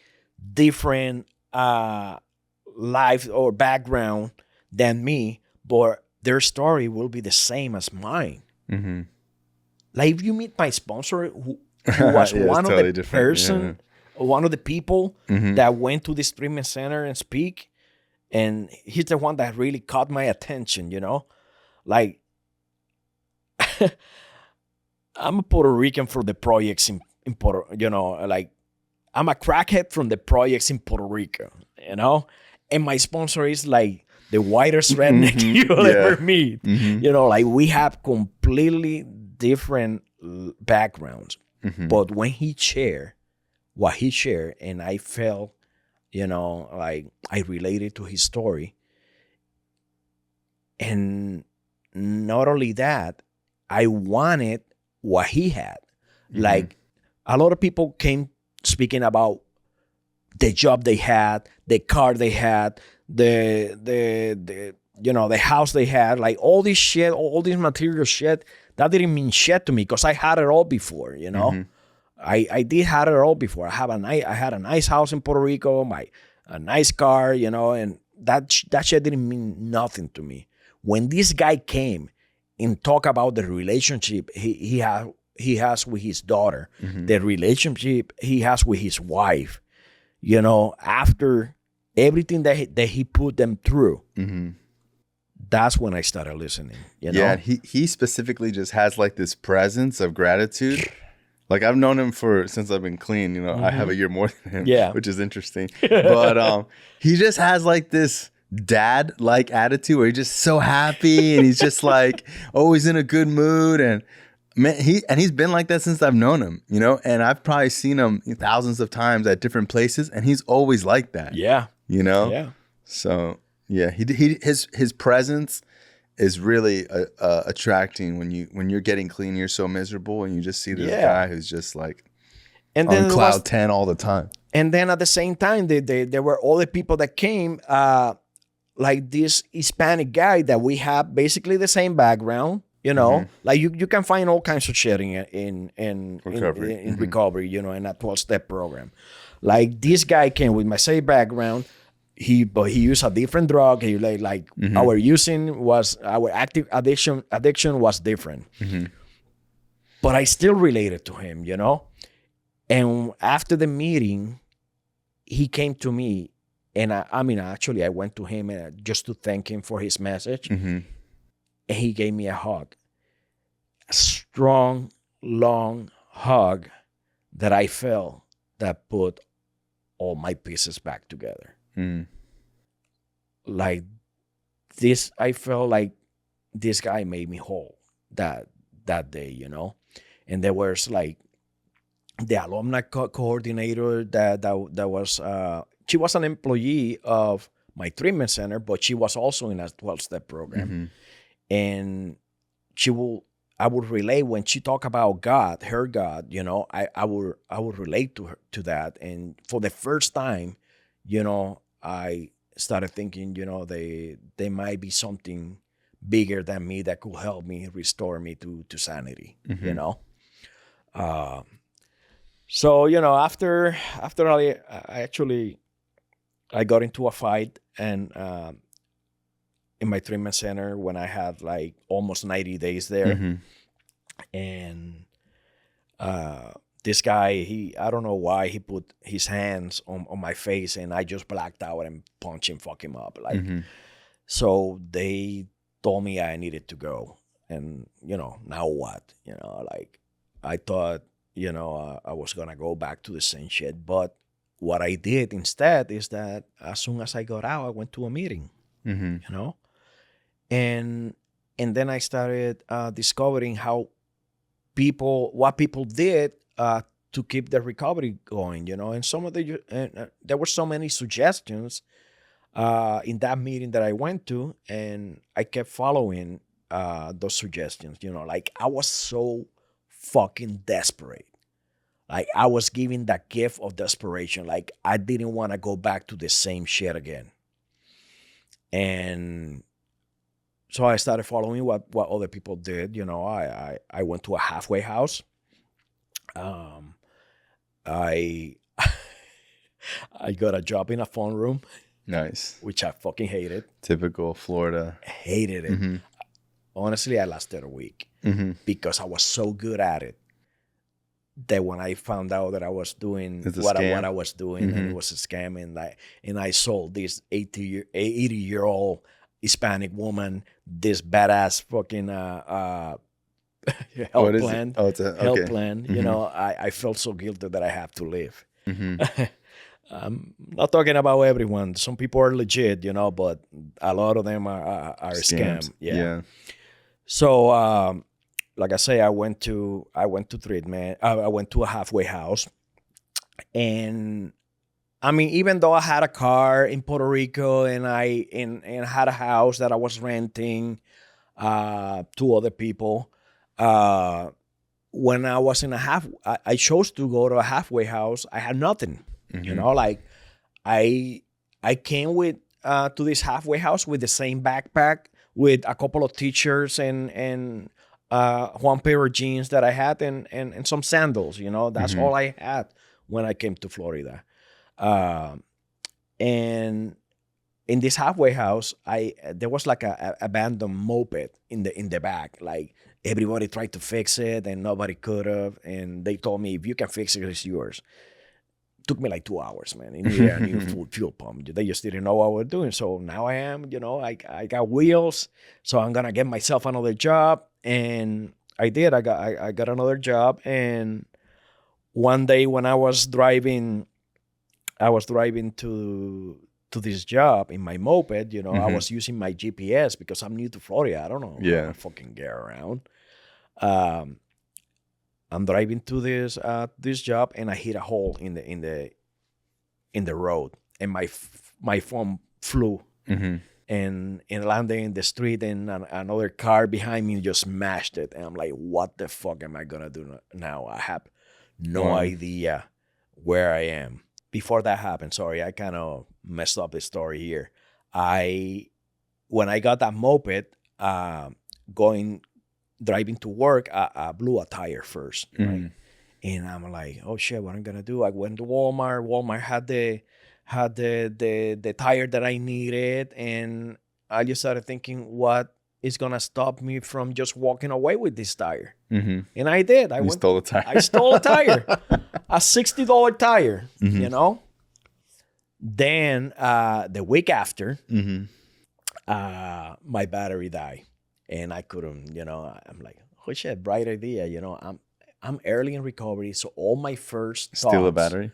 different life or background than me, but their story will be the same as mine. Like, if you meet my sponsor, who was one of the person, one of the people that went to this treatment center and speak, and he's the one that really caught my attention, Like, I'm a Puerto Rican for the projects in Puerto, like, I'm a crackhead from the projects in Puerto Rico, And my sponsor is like the whitest redneck you'll ever meet. Like, we have completely different backgrounds. But when he shared what he shared, and I felt, like I related to his story. And not only that, I wanted what he had. Like, a lot of people came speaking about the job they had, the car they had, the house they had, like all this shit, all this material shit. That didn't mean shit to me because I had it all before, I did have it all before. I had a nice house in Puerto Rico, a nice car, and that shit didn't mean nothing to me. When this guy came and talked about the relationship he has with his daughter, the relationship he has with his wife, after everything that he put them through, that's when I started listening. You know? Yeah, he specifically just has like this presence of gratitude. Like I've known him since I've been clean. You know, I have a year more than him, Yeah. which is interesting. But he just has like this dad-like attitude where he's just so happy and he's just like always in a good mood. And man, he's been like that since I've known him. You know, and I've probably seen him thousands of times at different places, and he's always like that. Yeah. You know. Yeah. So yeah, his presence is really attracting when you're getting clean. You're so miserable, and you just see this guy who's just like And on then cloud 10 all the time. And then at the same time, there were all the people that came, like this Hispanic guy that we have basically the same background. You know, like you can find all kinds of shit in recovery. You know, in a 12-step program. Like this guy came with my same background. But he used a different drug. He our active addiction was different. But I still related to him, you know. And after the meeting, he came to me, and I went to him just to thank him for his message. And he gave me a hug, a strong, long hug that I felt that put all my pieces back together. Like this, I felt like this guy made me whole that day, you know. And there was like the alumni coordinator that was she was an employee of my treatment center, but she was also in a 12-step program. And I would relate when she talked about God, her God, you know, I would relate to that. And for the first time, you know, I started thinking, you know, they might be something bigger than me that could help me restore me to sanity, you know. So, you know, after I got into a fight and in my treatment center when I had like almost 90 days there. And this guy, I don't know why he put his hands on my face, and I just blacked out and punched him, fuck him up. Like, so they told me I needed to go. And, you know, now what? You know, like I thought, you know, I was going to go back to the same shit. But what I did instead is that as soon as I got out, I went to a meeting, you know, and then I started discovering what people did to keep the recovery going, you know, and there were so many suggestions in that meeting that I went to, and I kept following those suggestions, you know, like I was so fucking desperate. Like I was given that gift of desperation. Like I didn't want to go back to the same shit again. And so I started following what other people did. You know, I went to a halfway house. I got a job in a phone room. Nice. Which I fucking hated. Typical Florida. Hated it. Honestly, I lasted a week because I was so good at it that when I found out that I was doing what I was doing and it was a scam, and I sold this 80-year-old Hispanic woman this badass fucking health plan. Health plan. You know, I felt so guilty that I have to leave. I'm not talking about everyone. Some people are legit, you know, but a lot of them are scams. Yeah. So, like I say, I went to treatment. I went to a halfway house, and I mean, even though I had a car in Puerto Rico and I had a house that I was renting to other people, when I was in I chose to go to a halfway house. I had nothing, you know, like I came to this halfway house with the same backpack with a couple of t-shirts and one pair of jeans that I had and some sandals, you know. That's all I had when I came to Florida. And in this halfway house, there was like a abandoned moped in the back. Like everybody tried to fix it and nobody could have. And they told me, if you can fix it, it's yours. took me like 2 hours, man. You need a new fuel pump. They just didn't know what we're doing. So now I am, I got wheels. So I'm gonna get myself another job, and I did. I got another job, and one day when I was driving to this job in my moped. I was using my GPS because I'm new to Florida. I don't know how to fucking get around. I'm driving to this job, and I hit a hole in the road, and my phone flew and landed in the street, and another car behind me just smashed it. And I'm like, what the fuck am I gonna do now? I have no idea where I am. Before that happened, sorry, I kind of messed up the story here. When I got that moped, driving to work, I blew a tire first, right? And I'm like, oh shit, what am I gonna do? I went to Walmart. Walmart had the tire that I needed, and I just started thinking, what is gonna stop me from just walking away with this tire? And I did. I stole a tire. I stole a tire, a $60 tire. Then the week after, my battery died, and I couldn't. I'm like, oh shit, bright idea. I'm early in recovery, so all my first Steal a battery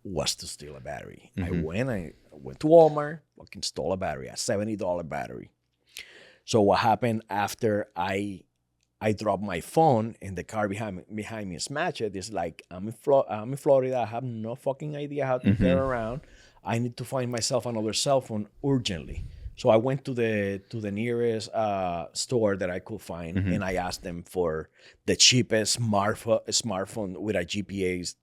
was to steal a battery. I went to Walmart, fucking stole a battery, a $70 battery. So what happened after I dropped my phone and the car behind me smashed it? It's like, I'm in Florida. I have no fucking idea how to get around. I need to find myself another cell phone urgently. So I went to the nearest store that I could find, and I asked them for the cheapest smartphone with a GPS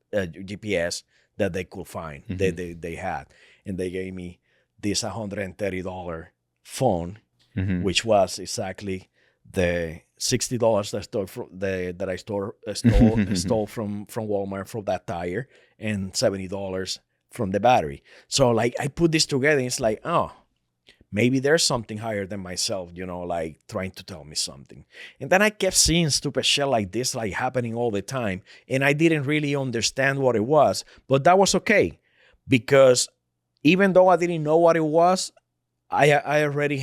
that they could find, they had. And they gave me this $130 phone, which was exactly the $60 that I stole from Walmart for that tire, and $70 from the battery. So like I put this together, and it's like, oh, maybe there's something higher than myself, like trying to tell me something. And then I kept seeing stupid shit like this, like happening all the time. And I didn't really understand what it was, but that was okay. Because even though I didn't know what it was, I already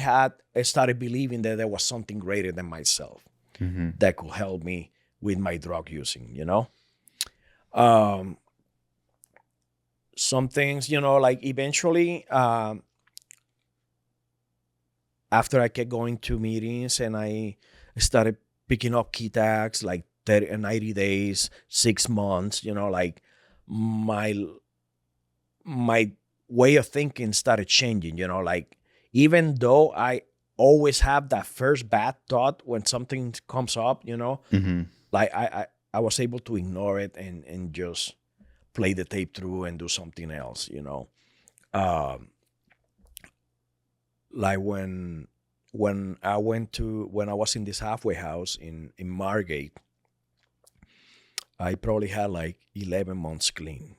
started believing that there was something greater than myself that could help me with my drug using, Some things, like eventually, after I kept going to meetings and I started picking up key tags, like 90 days, 6 months, like my way of thinking started changing, like even though I always have that first bad thought when something comes up, like I was able to ignore it and just play the tape through and do something else, like when I was in this halfway house in Margate, I probably had like 11 months clean,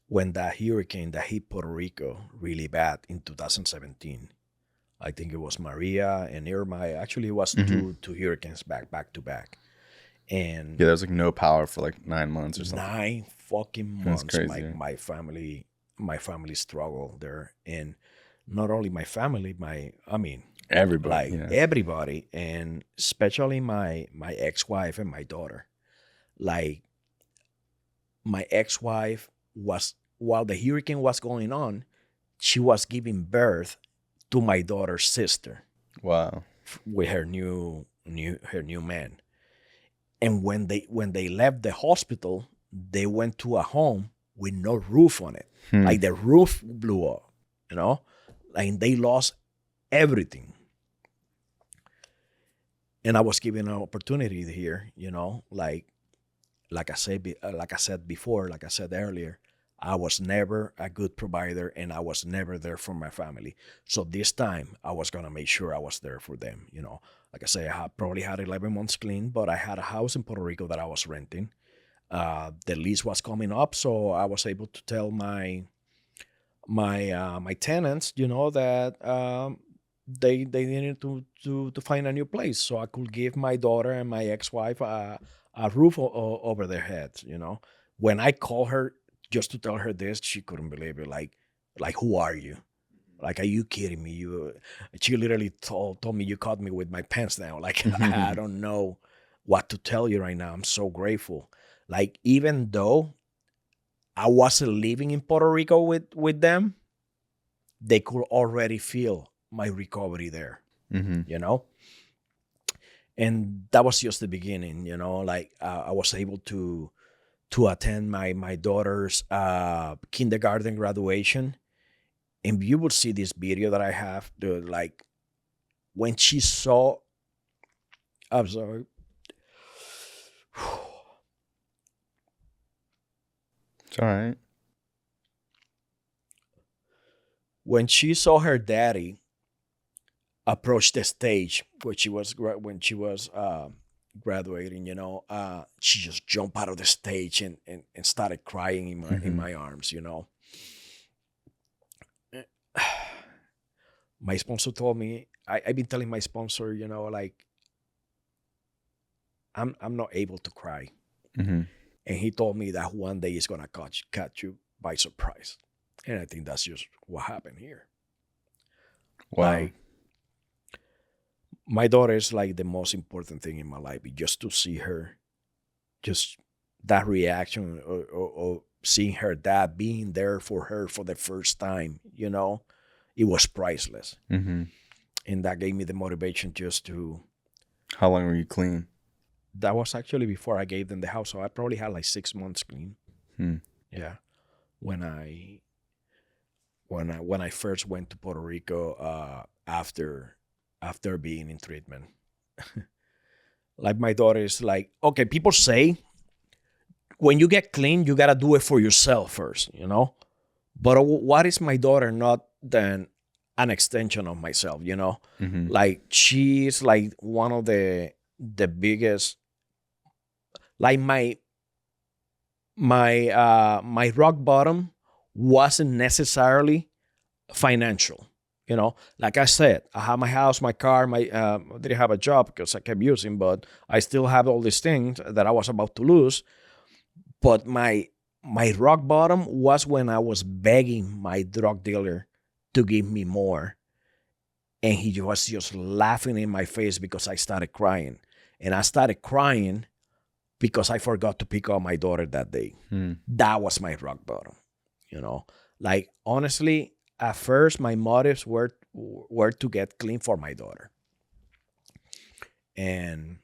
when that hurricane that hit Puerto Rico really bad in 2017. I think it was Maria and Irma. Actually, it was two hurricanes back to back. And there was like no power for like 9 months or something. 9 fucking months. That's crazy. My family struggled there. And not only my family, everybody, everybody, and especially my ex-wife and my daughter. Like my ex-wife was, while the hurricane was going on, she was giving birth to my daughter's sister. Wow. With her new man. And when they left the hospital, they went to a home with no roof on it. Like the roof blew up, and they lost everything. And I was given an opportunity here, like I said before, like I said earlier, I was never a good provider, and I was never there for my family. So this time I was going to make sure I was there for them. Like I say, I probably had 11 months clean, but I had a house in Puerto Rico that I was renting. The lease was coming up, so I was able to tell my tenants, that they needed to find a new place, so I could give my daughter and my ex-wife a roof over their heads, when I called her just to tell her this, she couldn't believe it. Like who are you? Like, are you kidding me? She literally told me, you caught me with my pants down. Like, I don't know what to tell you right now. I'm so grateful. Like, even though I wasn't living in Puerto Rico with them, they could already feel my recovery there, you know? And that was just the beginning, you know? Like, I was able to attend my daughter's kindergarten graduation. And you will see this video that I have, like, when she saw, I'm sorry. It's all right. When she saw her daddy approach the stage when she was graduating, you know, she just jumped out of the stage and started crying in my arms, you know. My sponsor told me, I've been telling my sponsor, you know, like, I'm not able to cry. And he told me that one day it's gonna catch you by surprise. And I think that's just what happened here. Wow. Like, my daughter is like the most important thing in my life. Just to see her, just that reaction or seeing her dad being there for her for the first time, you know, it was priceless. And that gave me the motivation just to. How long were you clean? That was actually before I gave them the house. So I probably had like 6 months clean. Yeah. When I first went to Puerto Rico after being in treatment. Like, my daughter is like, okay, people say when you get clean, you got to do it for yourself first, you know? But what is my daughter not than an extension of myself, you know? Like, she's like one of the biggest, like, my rock bottom wasn't necessarily financial. You know, like I said, I have my house, my car, I didn't have a job because I kept using, but I still have all these things that I was about to lose. But my rock bottom was when I was begging my drug dealer to give me more. And he was just laughing in my face because I started crying. And I started crying because I forgot to pick up my daughter that day. That was my rock bottom, you know. Like, honestly, at first, my motives were to get clean for my daughter, and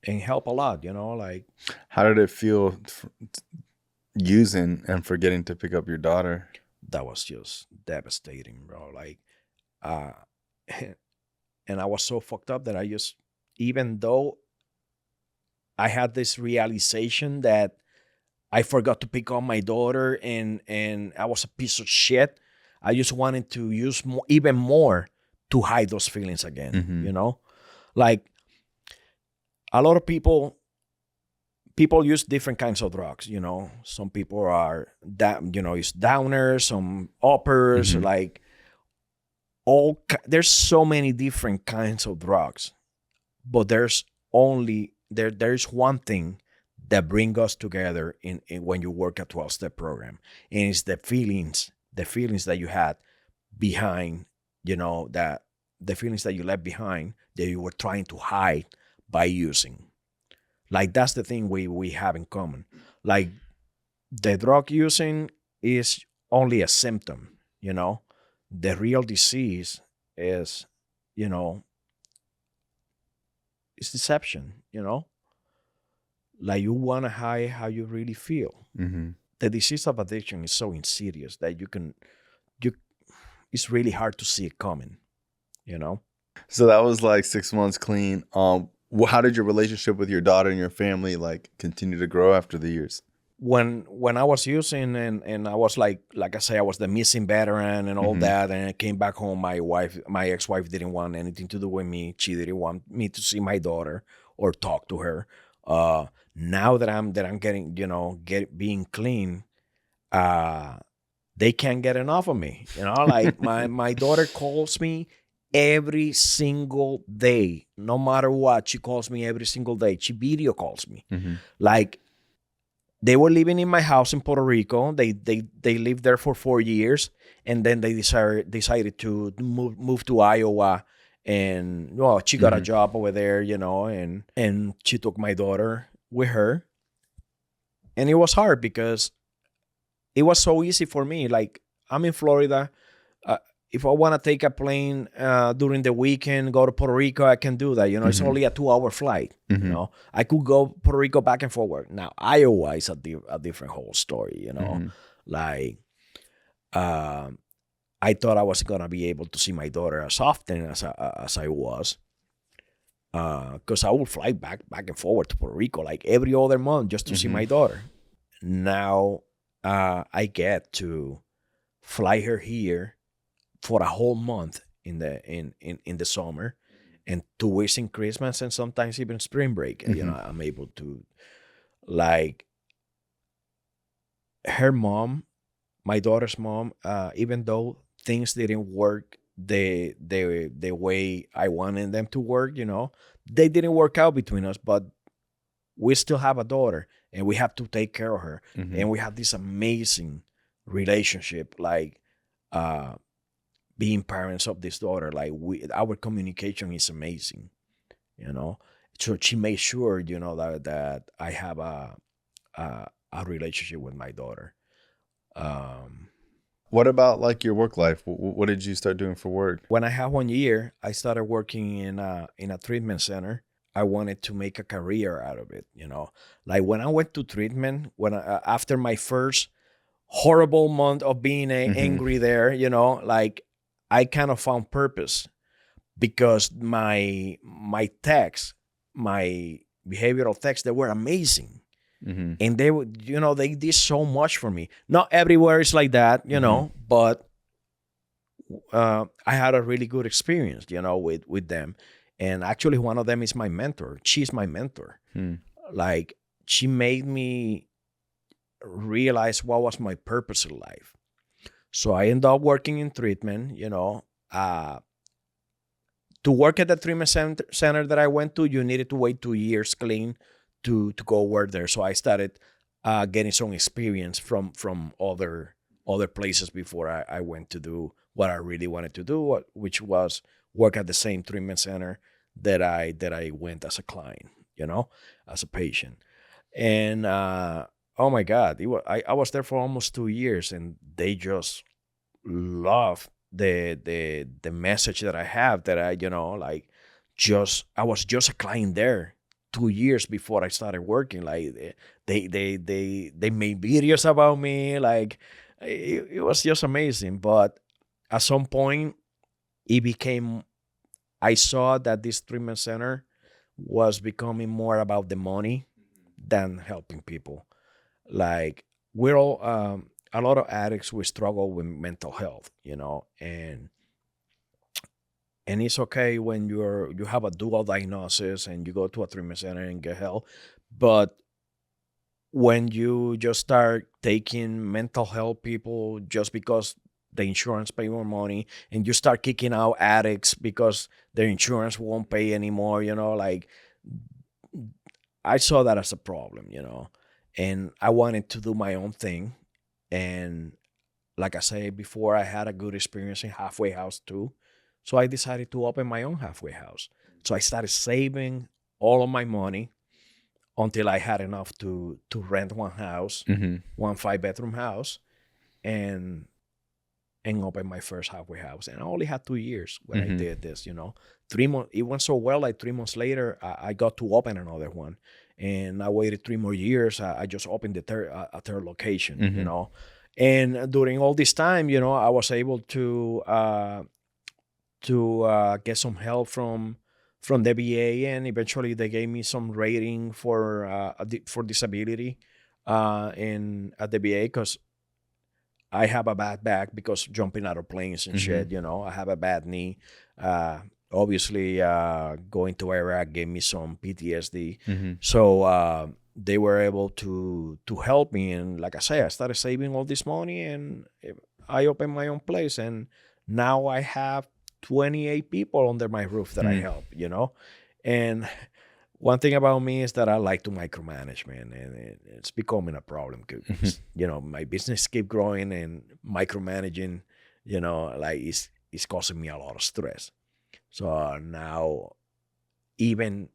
help a lot, you know. Like, how did it feel using and forgetting to pick up your daughter? That was just devastating, bro. Like, and I was so fucked up that I just, even though I had this realization that I forgot to pick up my daughter and I was a piece of shit, I just wanted to use even more to hide those feelings again, you know? Like, a lot of people use different kinds of drugs, you know? Some people are, it's downers, some uppers, like, there's so many different kinds of drugs, but there's one thing that bring us together in when you work a 12-step program. And it's the feelings that you had behind, you know, that the feelings that you left behind that you were trying to hide by using. Like, that's the thing we have in common. Like, the drug using is only a symptom, you know. The real disease is, you know, it's deception, you know. Like, you want to hide how you really feel. The disease of addiction is so insidious that it's really hard to see it coming, you know? So that was like 6 months clean. How did your relationship with your daughter and your family like continue to grow after the years? When I was using and I was like I say, I was the missing veteran and all that, and I came back home, my ex-wife didn't want anything to do with me. She didn't want me to see my daughter or talk to her. Now that I'm getting, you know, being clean, they can't get enough of me. You know, like, my daughter calls me every single day, no matter what. She calls me every single day. She video calls me. Like, they were living in my house in Puerto Rico. They lived there for 4 years, and then they decided to move to Iowa. And well, she got a job over there, and she took my daughter with her. And it was hard because it was so easy for me. Like, I'm in Florida. If I want to take a plane during the weekend, go to Puerto Rico, I can do that. It's only a 2-hour flight. I could go Puerto Rico back and forward. Now, Iowa is a different whole story, Like, I thought I was going to be able to see my daughter as often as I was. Because I would fly back and forward to Puerto Rico like every other month just to see my daughter. Now, I get to fly her here for a whole month in the summer, and 2 weeks in Christmas, and sometimes even spring break. I'm able to, like, her mom, my daughter's mom, even though things didn't work the way I wanted them to work, they didn't work out between us, but we still have a daughter and we have to take care of her. And we have this amazing relationship, like, being parents of this daughter. Like, our communication is amazing, So she made sure, that I have a relationship with my daughter. What about like your work life? What did you start doing for work? When I had 1 year, I started working in a treatment center. I wanted to make a career out of it, Like, when I went to treatment, after my first horrible month of being angry there, like, I kind of found purpose, because my texts, my behavioral texts, they were amazing. And they would, they did so much for me. Not everywhere is like that, but I had a really good experience, with them. And actually, one of them is my mentor. She's my mentor. Like, she made me realize what was my purpose in life. So I ended up working in treatment, to work at the treatment center that I went to, you needed to wait 2 years clean to go work there. So I started getting some experience from other places before I went to do what I really wanted to do, which was work at the same treatment center that I went as a client, as a patient. And oh my God, I was there for almost 2 years, and they just love the message that I have, that I, like, I was just a client there 2 years before I started working. Like, they made videos about me. Like, it was just amazing. But at some point, I saw that this treatment center was becoming more about the money than helping people. Like, we're all, a lot of addicts, we struggle with mental health, and it's okay when you have a dual diagnosis and you go to a treatment center and get help. But when you just start taking mental health people just because the insurance pay more money, and you start kicking out addicts because their insurance won't pay anymore, like, I saw that as a problem, and I wanted to do my own thing. And like I said before, I had a good experience in halfway house too. So I decided to open my own halfway house. So I started saving all of my money until I had enough to rent one house, one 5-bedroom house, and open my first halfway house. And I only had 2 years when I did this, 3 months. It went so well, like 3 months later, I got to open another one. And I waited 3 more years. I just opened a third location, And during all this time, I was able to get some help from the VA, and eventually they gave me some rating for disability at the VA, because I have a bad back because jumping out of planes and shit. I have a bad knee. Obviously, going to Iraq gave me some PTSD. So they were able to help me. And like I say, I started saving all this money, and I opened my own place. And now I have 28 people under my roof that I help, And one thing about me is that I like to micromanage, man, and it's becoming a problem because my business keep growing and micromanaging, like it's causing me a lot of stress. So now, even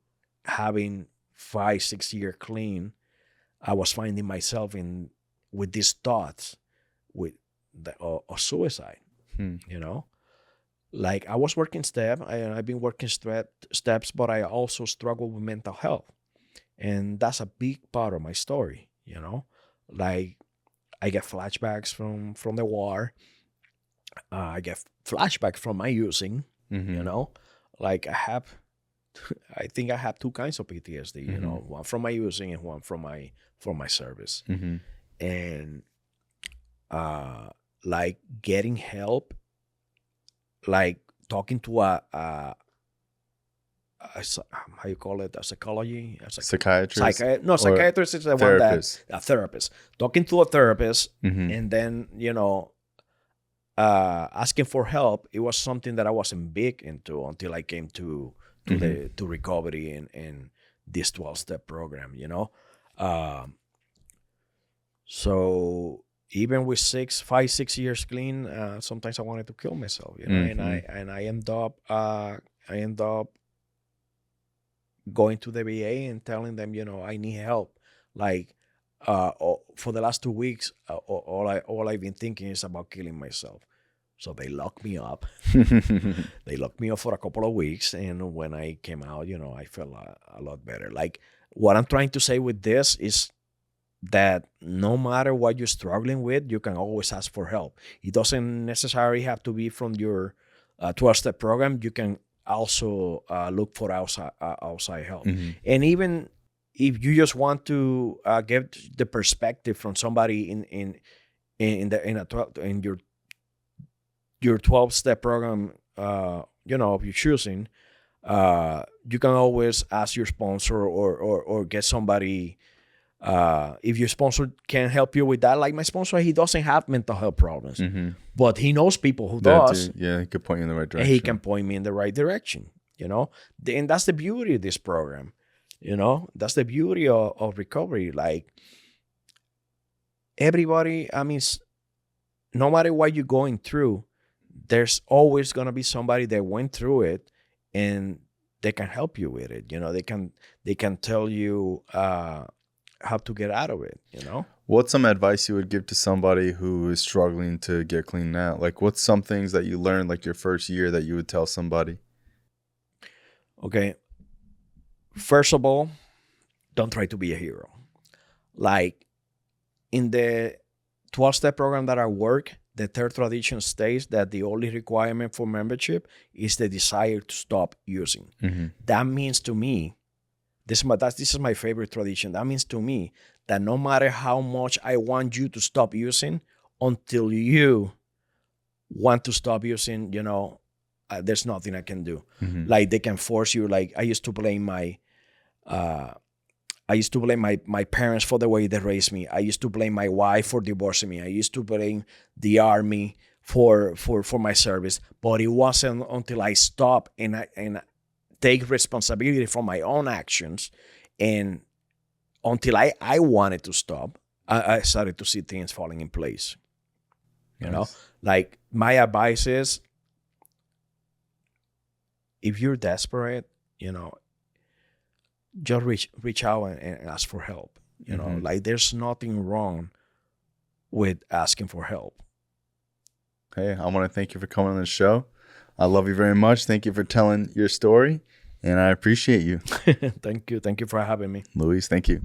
having 5-6 year clean, I was finding myself with these thoughts of suicide. Like I was working I've been working steps, but I also struggle with mental health. And that's a big part of my story, Like I get flashbacks from the war. I get flashbacks from my using, Like I think I have two kinds of PTSD, one from my using and one from my service. And like getting help, like talking to how you call it, a psychology, Psychiatrist? Psychiatrist is the one that a therapist. Talking to a therapist, and then asking for help. It was something that I wasn't big into until I came to recovery and this 12-step program. So even with 5-6 years clean, sometimes I wanted to kill myself, and I end up going to the VA and telling them, I need help. Like for the last 2 weeks, all I've been thinking is about killing myself. So they locked me up. They locked me up for a couple of weeks, and when I came out, I felt a lot better. Like what I'm trying to say with this is that no matter what you're struggling with, you can always ask for help. It doesn't necessarily have to be from your 12-step program. You can also look for outside help. And even if you just want to get the perspective from somebody in your 12-step program, of your choosing, you can always ask your sponsor or get somebody. If your sponsor can help you with that, like my sponsor, he doesn't have mental health problems, but he knows people who does. Yeah, he could point you in the right direction. He can point me in the right direction, and that's the beauty of this program. That's the beauty of recovery. Like everybody, I mean, no matter what you're going through, there's always going to be somebody that went through it and they can help you with it. They can tell you how to get out of it, What's some advice you would give to somebody who is struggling to get clean now? Like what's some things that you learned like your first year that you would tell somebody? Okay. First of all, don't try to be a hero. Like in the 12-step program that I work, the third tradition states that the only requirement for membership is the desire to stop using. That means to me, this is my favorite tradition. That means to me that no matter how much I want you to stop using, until you want to stop using, there's nothing I can do. Like they can force you. Like I used to blame my parents for the way they raised me. I used to blame my wife for divorcing me. I used to blame the army for my service. But it wasn't until I stopped and take responsibility for my own actions, and until I wanted to stop, I started to see things falling in place. Like my advice is, if you're desperate, just reach out and ask for help. Like there's nothing wrong with asking for help. Hey, I want to thank you for coming on the show. I love you very much. Thank you for telling your story, and I appreciate you. Thank you. Thank you for having me. Luis, thank you.